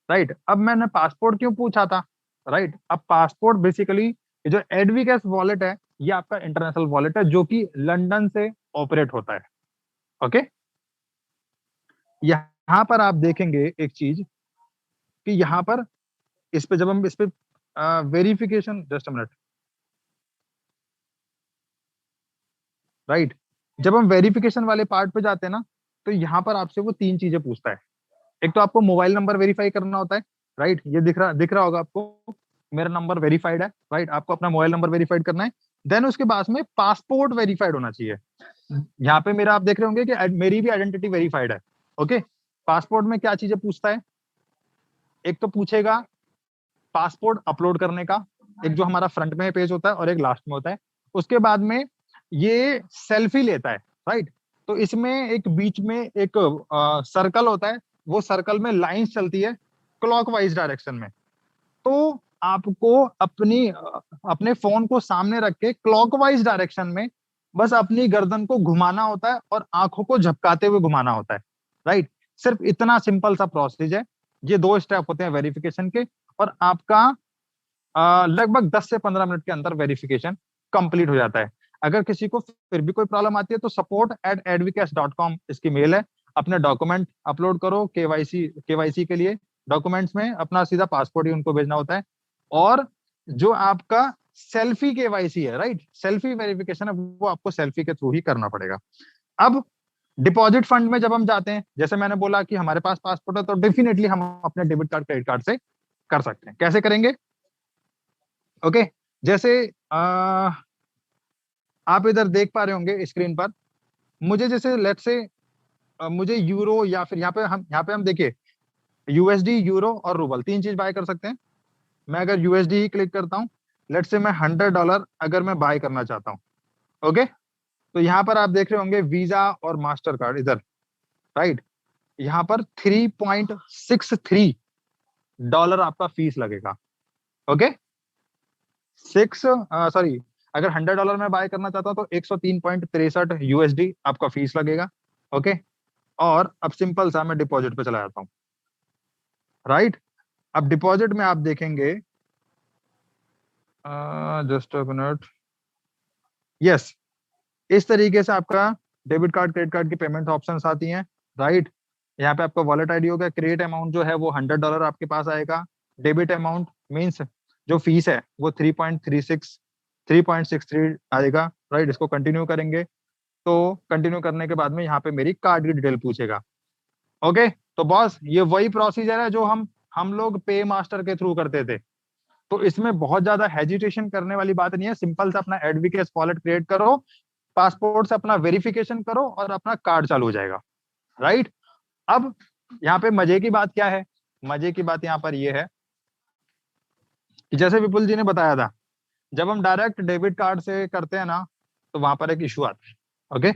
राइट। अब मैंने पासपोर्ट क्यों पूछा था, राइट। अब पासपोर्ट बेसिकली जो एडवीकैश वॉलेट है, ये आपका इंटरनेशनल वॉलेट है जो कि लंदन से ऑपरेट होता है। ओके, यहाँ पर आप देखेंगे एक चीज कि यहाँ पर इस पे जब हम इस पे verification, just a minute, right. जब हम वेरिफिकेशन वाले पार्ट पे जाते हैं ना, तो यहाँ पर आपसे वो 3 चीजें पूछता है। एक तो आपको मोबाइल नंबर वेरीफाई करना होता है, राइट, ये दिख रहा होगा आपको, मेरा नंबर वेरीफाइड है, राइट, आपको अपना मोबाइल नंबर वेरीफाइड करना है। देन उसके बाद में पासपोर्ट वेरीफाइड होना चाहिए। यहाँ पे मेरा आप देख रहे होंगे कि मेरी भी आइडेंटिटी वेरीफाइड है। ओके, पासपोर्ट में क्या चीजें पूछता है, एक तो पूछेगा पासपोर्ट अपलोड करने का, एक जो हमारा फ्रंट में पेज होता है और एक लास्ट में होता है। उसके बाद में ये सेल्फी लेता है, राइट। तो इसमें एक बीच में एक सर्कल होता है, वो सर्कल में लाइंस चलती है क्लॉकवाइज डायरेक्शन में। तो आपको अपने फोन को सामने रख के क्लॉकवाइज डायरेक्शन में बस अपनी गर्दन को घुमाना होता है और आंखों को झपकाते हुए घुमाना होता है, राइट। सिर्फ इतना सिंपल सा प्रोसेस है। ये 2 स्टेप होते हैं वेरिफिकेशन के, और आपका लगभग 10 से 15 मिनट के अंदर वेरिफिकेशन कंप्लीट हो जाता है। अगर किसी को फिर भी कोई प्रॉब्लम आती है तो support@advcast.com इसकी मेल है। अपने डॉक्यूमेंट अपलोड करो, केवाईसी के लिए डॉक्यूमेंट्स में अपना सीधा पासपोर्ट ही उनको भेजना होता है। और जो आपका सेल्फी केवाईसी है, राइट, सेल्फी वेरिफिकेशन है, वो आपको सेल्फी के थ्रू ही करना पड़ेगा। अब डिपॉजिट फंड में जब हम जाते हैं, जैसे मैंने बोला कि हमारे पास पासपोर्ट है, तो डेफिनेटली हम अपने डेबिट कार्ड क्रेडिट कार्ड से कर सकते हैं। कैसे करेंगे? ओके, जैसे आप इधर देख पा रहे होंगे स्क्रीन पर, मुझे जैसे लेट्स से मुझे यूरो या फिर यहाँ पे हम देखिए यूएसडी, यूरो और रूबल 3 चीज बाय कर सकते हैं। मैं अगर यूएसडी ही क्लिक करता हूँ, लेट्स से मैं $100 अगर मैं बाय करना चाहता हूँ, ओके, तो यहाँ पर आप देख रहे होंगे वीजा और मास्टर कार्ड इधर, राइट। यहाँ पर $3.63 आपका फीस लगेगा। ओके, अगर $100 में बाय करना चाहता हूं तो 103.63 यूएसडी आपका फीस लगेगा। ओके, और अब सिंपल सा मैं डिपॉजिट पे चला जाता हूं, राइट। अब डिपॉजिट में आप देखेंगे, जस्ट अ मिनट, यस, इस तरीके से आपका डेबिट कार्ड क्रेडिट कार्ड की पेमेंट ऑप्शंस आती हैं, राइट। यहाँ पे आपका वॉलेट आईडी होगा, क्रेडिट अमाउंट जो है वो $100 आपके पास आएगा। डेबिट अमाउंट मींस जो फीस है वो 3.63 आएगा, राइट। इसको कंटिन्यू करेंगे, तो कंटिन्यू करने के बाद में यहाँ पे मेरी कार्ड की डिटेल पूछेगा। ओके, तो बॉस ये वही प्रोसीजर है जो हम लोग पे मास्टर के थ्रू करते थे। तो इसमें बहुत ज्यादा हेजिटेशन करने वाली बात नहीं है। सिंपल से अपना एडवीकेस वॉलेट क्रिएट करो, पासपोर्ट से अपना वेरिफिकेशन करो और अपना कार्ड चालू हो जाएगा, राइट। अब यहाँ पे मजे की बात क्या है? मजे की बात यहाँ पर ये है कि जैसे विपुल जी ने बताया था, जब हम डायरेक्ट डेबिट कार्ड से करते हैं ना, तो वहां पर एक इशू आता है। ओके,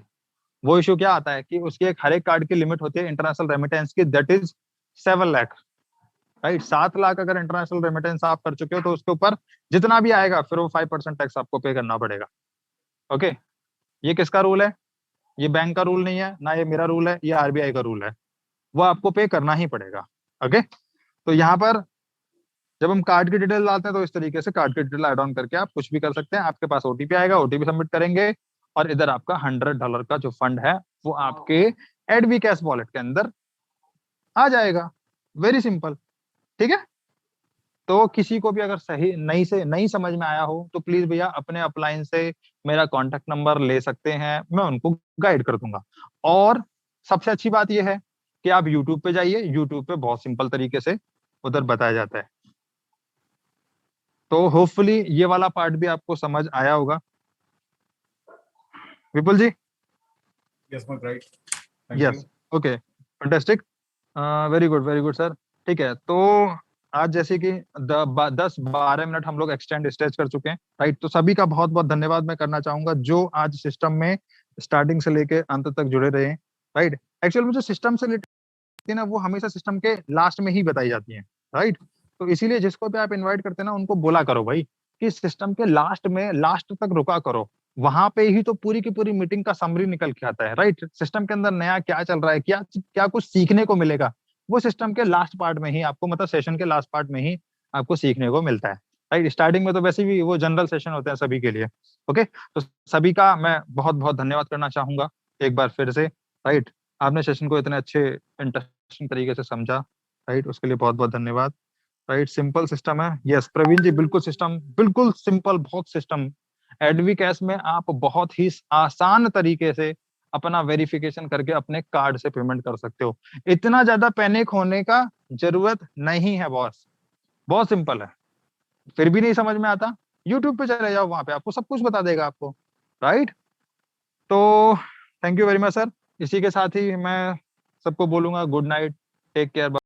वो इशू क्या आता है कि उसकी एक हर एक कार्ड की लिमिट होती है इंटरनेशनल रेमिटेंस की, that is 7 lakh, right. 7 lakh अगर इंटरनेशनल रेमिटेंस आप कर चुके हो तो उसके ऊपर जितना भी आएगा फिर वो 5% टैक्स आपको पे करना पड़ेगा। ओके, ये किसका रूल है? ये बैंक का रूल नहीं है, ना ये मेरा रूल है, ये आरबीआई का रूल है। वो आपको पे करना ही पड़ेगा। ओके, तो यहाँ पर जब हम कार्ड की डिटेल डालते हैं तो इस तरीके से कार्ड की डिटेल ऐड ऑन करके आप कुछ भी कर सकते हैं। आपके पास ओटीपी आएगा, ओटीपी सबमिट करेंगे और इधर आपका $100 का जो फंड है वो आपके एडवी कैश वॉलेट के अंदर आ जाएगा। वेरी सिंपल, ठीक है। तो किसी को भी अगर सही नहीं समझ में आया हो तो प्लीज भैया अपने अपलाइन से मेरा कॉन्टेक्ट नंबर ले सकते हैं, मैं उनको गाइड कर दूंगा। और सबसे अच्छी बात यह है कि आप यूट्यूब पे जाइए, यूट्यूब पे बहुत सिंपल तरीके से उधर बताया जाता है। तो होपफुली ये वाला पार्ट भी आपको समझ आया होगा। Vipul ji? Yes right, thank yes, you. Okay, fantastic, very good sir. ठीक है, तो आज जैसे कि 10-12 मिनट हम लोग एक्सटेंड स्ट्रेच कर चुके हैं, राइट। तो सभी का बहुत बहुत धन्यवाद मैं करना चाहूंगा जो आज सिस्टम में स्टार्टिंग से लेके अंत तक जुड़े रहे, राइट। एक्चुअल में जो सिस्टम से रिलेटेड ना वो हमेशा सिस्टम के लास्ट में ही बताई जाती है, राइट। तो इसीलिए जिसको भी आप इनवाइट करते हैं ना उनको बोला करो भाई कि सिस्टम के लास्ट में लास्ट तक रुका करो, वहां पे ही तो पूरी की पूरी मीटिंग का समरी निकल के आता है, राइट। सिस्टम के अंदर नया क्या चल रहा है, क्या क्या कुछ सीखने को मिलेगा, वो सिस्टम के लास्ट पार्ट में ही आपको, मतलब सेशन के लास्ट पार्ट में ही आपको सीखने को मिलता है, राइट। स्टार्टिंग में तो वैसे भी वो जनरल सेशन होते हैं सभी के लिए। ओके, तो सभी का मैं बहुत बहुत धन्यवाद करना चाहूंगा एक बार फिर से, राइट। आपने सेशन को इतने अच्छे इंटरेस्टिंग तरीके से समझा, राइट, उसके लिए बहुत बहुत धन्यवाद, राइट। सिंपल सिस्टम है, यस प्रवीण जी, बिल्कुल सिस्टम बिल्कुल सिंपल, बहुत सिस्टम एडवी कैश में आप बहुत ही आसान तरीके से अपना वेरिफिकेशन करके अपने कार्ड से पेमेंट कर सकते हो। इतना ज्यादा पैनिक होने का जरूरत नहीं है बॉस, बहुत सिंपल है। फिर भी नहीं समझ में आता, यूट्यूब पे चले जाओ, वहां पे आपको सब कुछ बता देगा आपको, राइट। तो thank you very much sir. इसी के साथ ही मैं सबको बोलूंगा गुड नाइट, टेक केयर।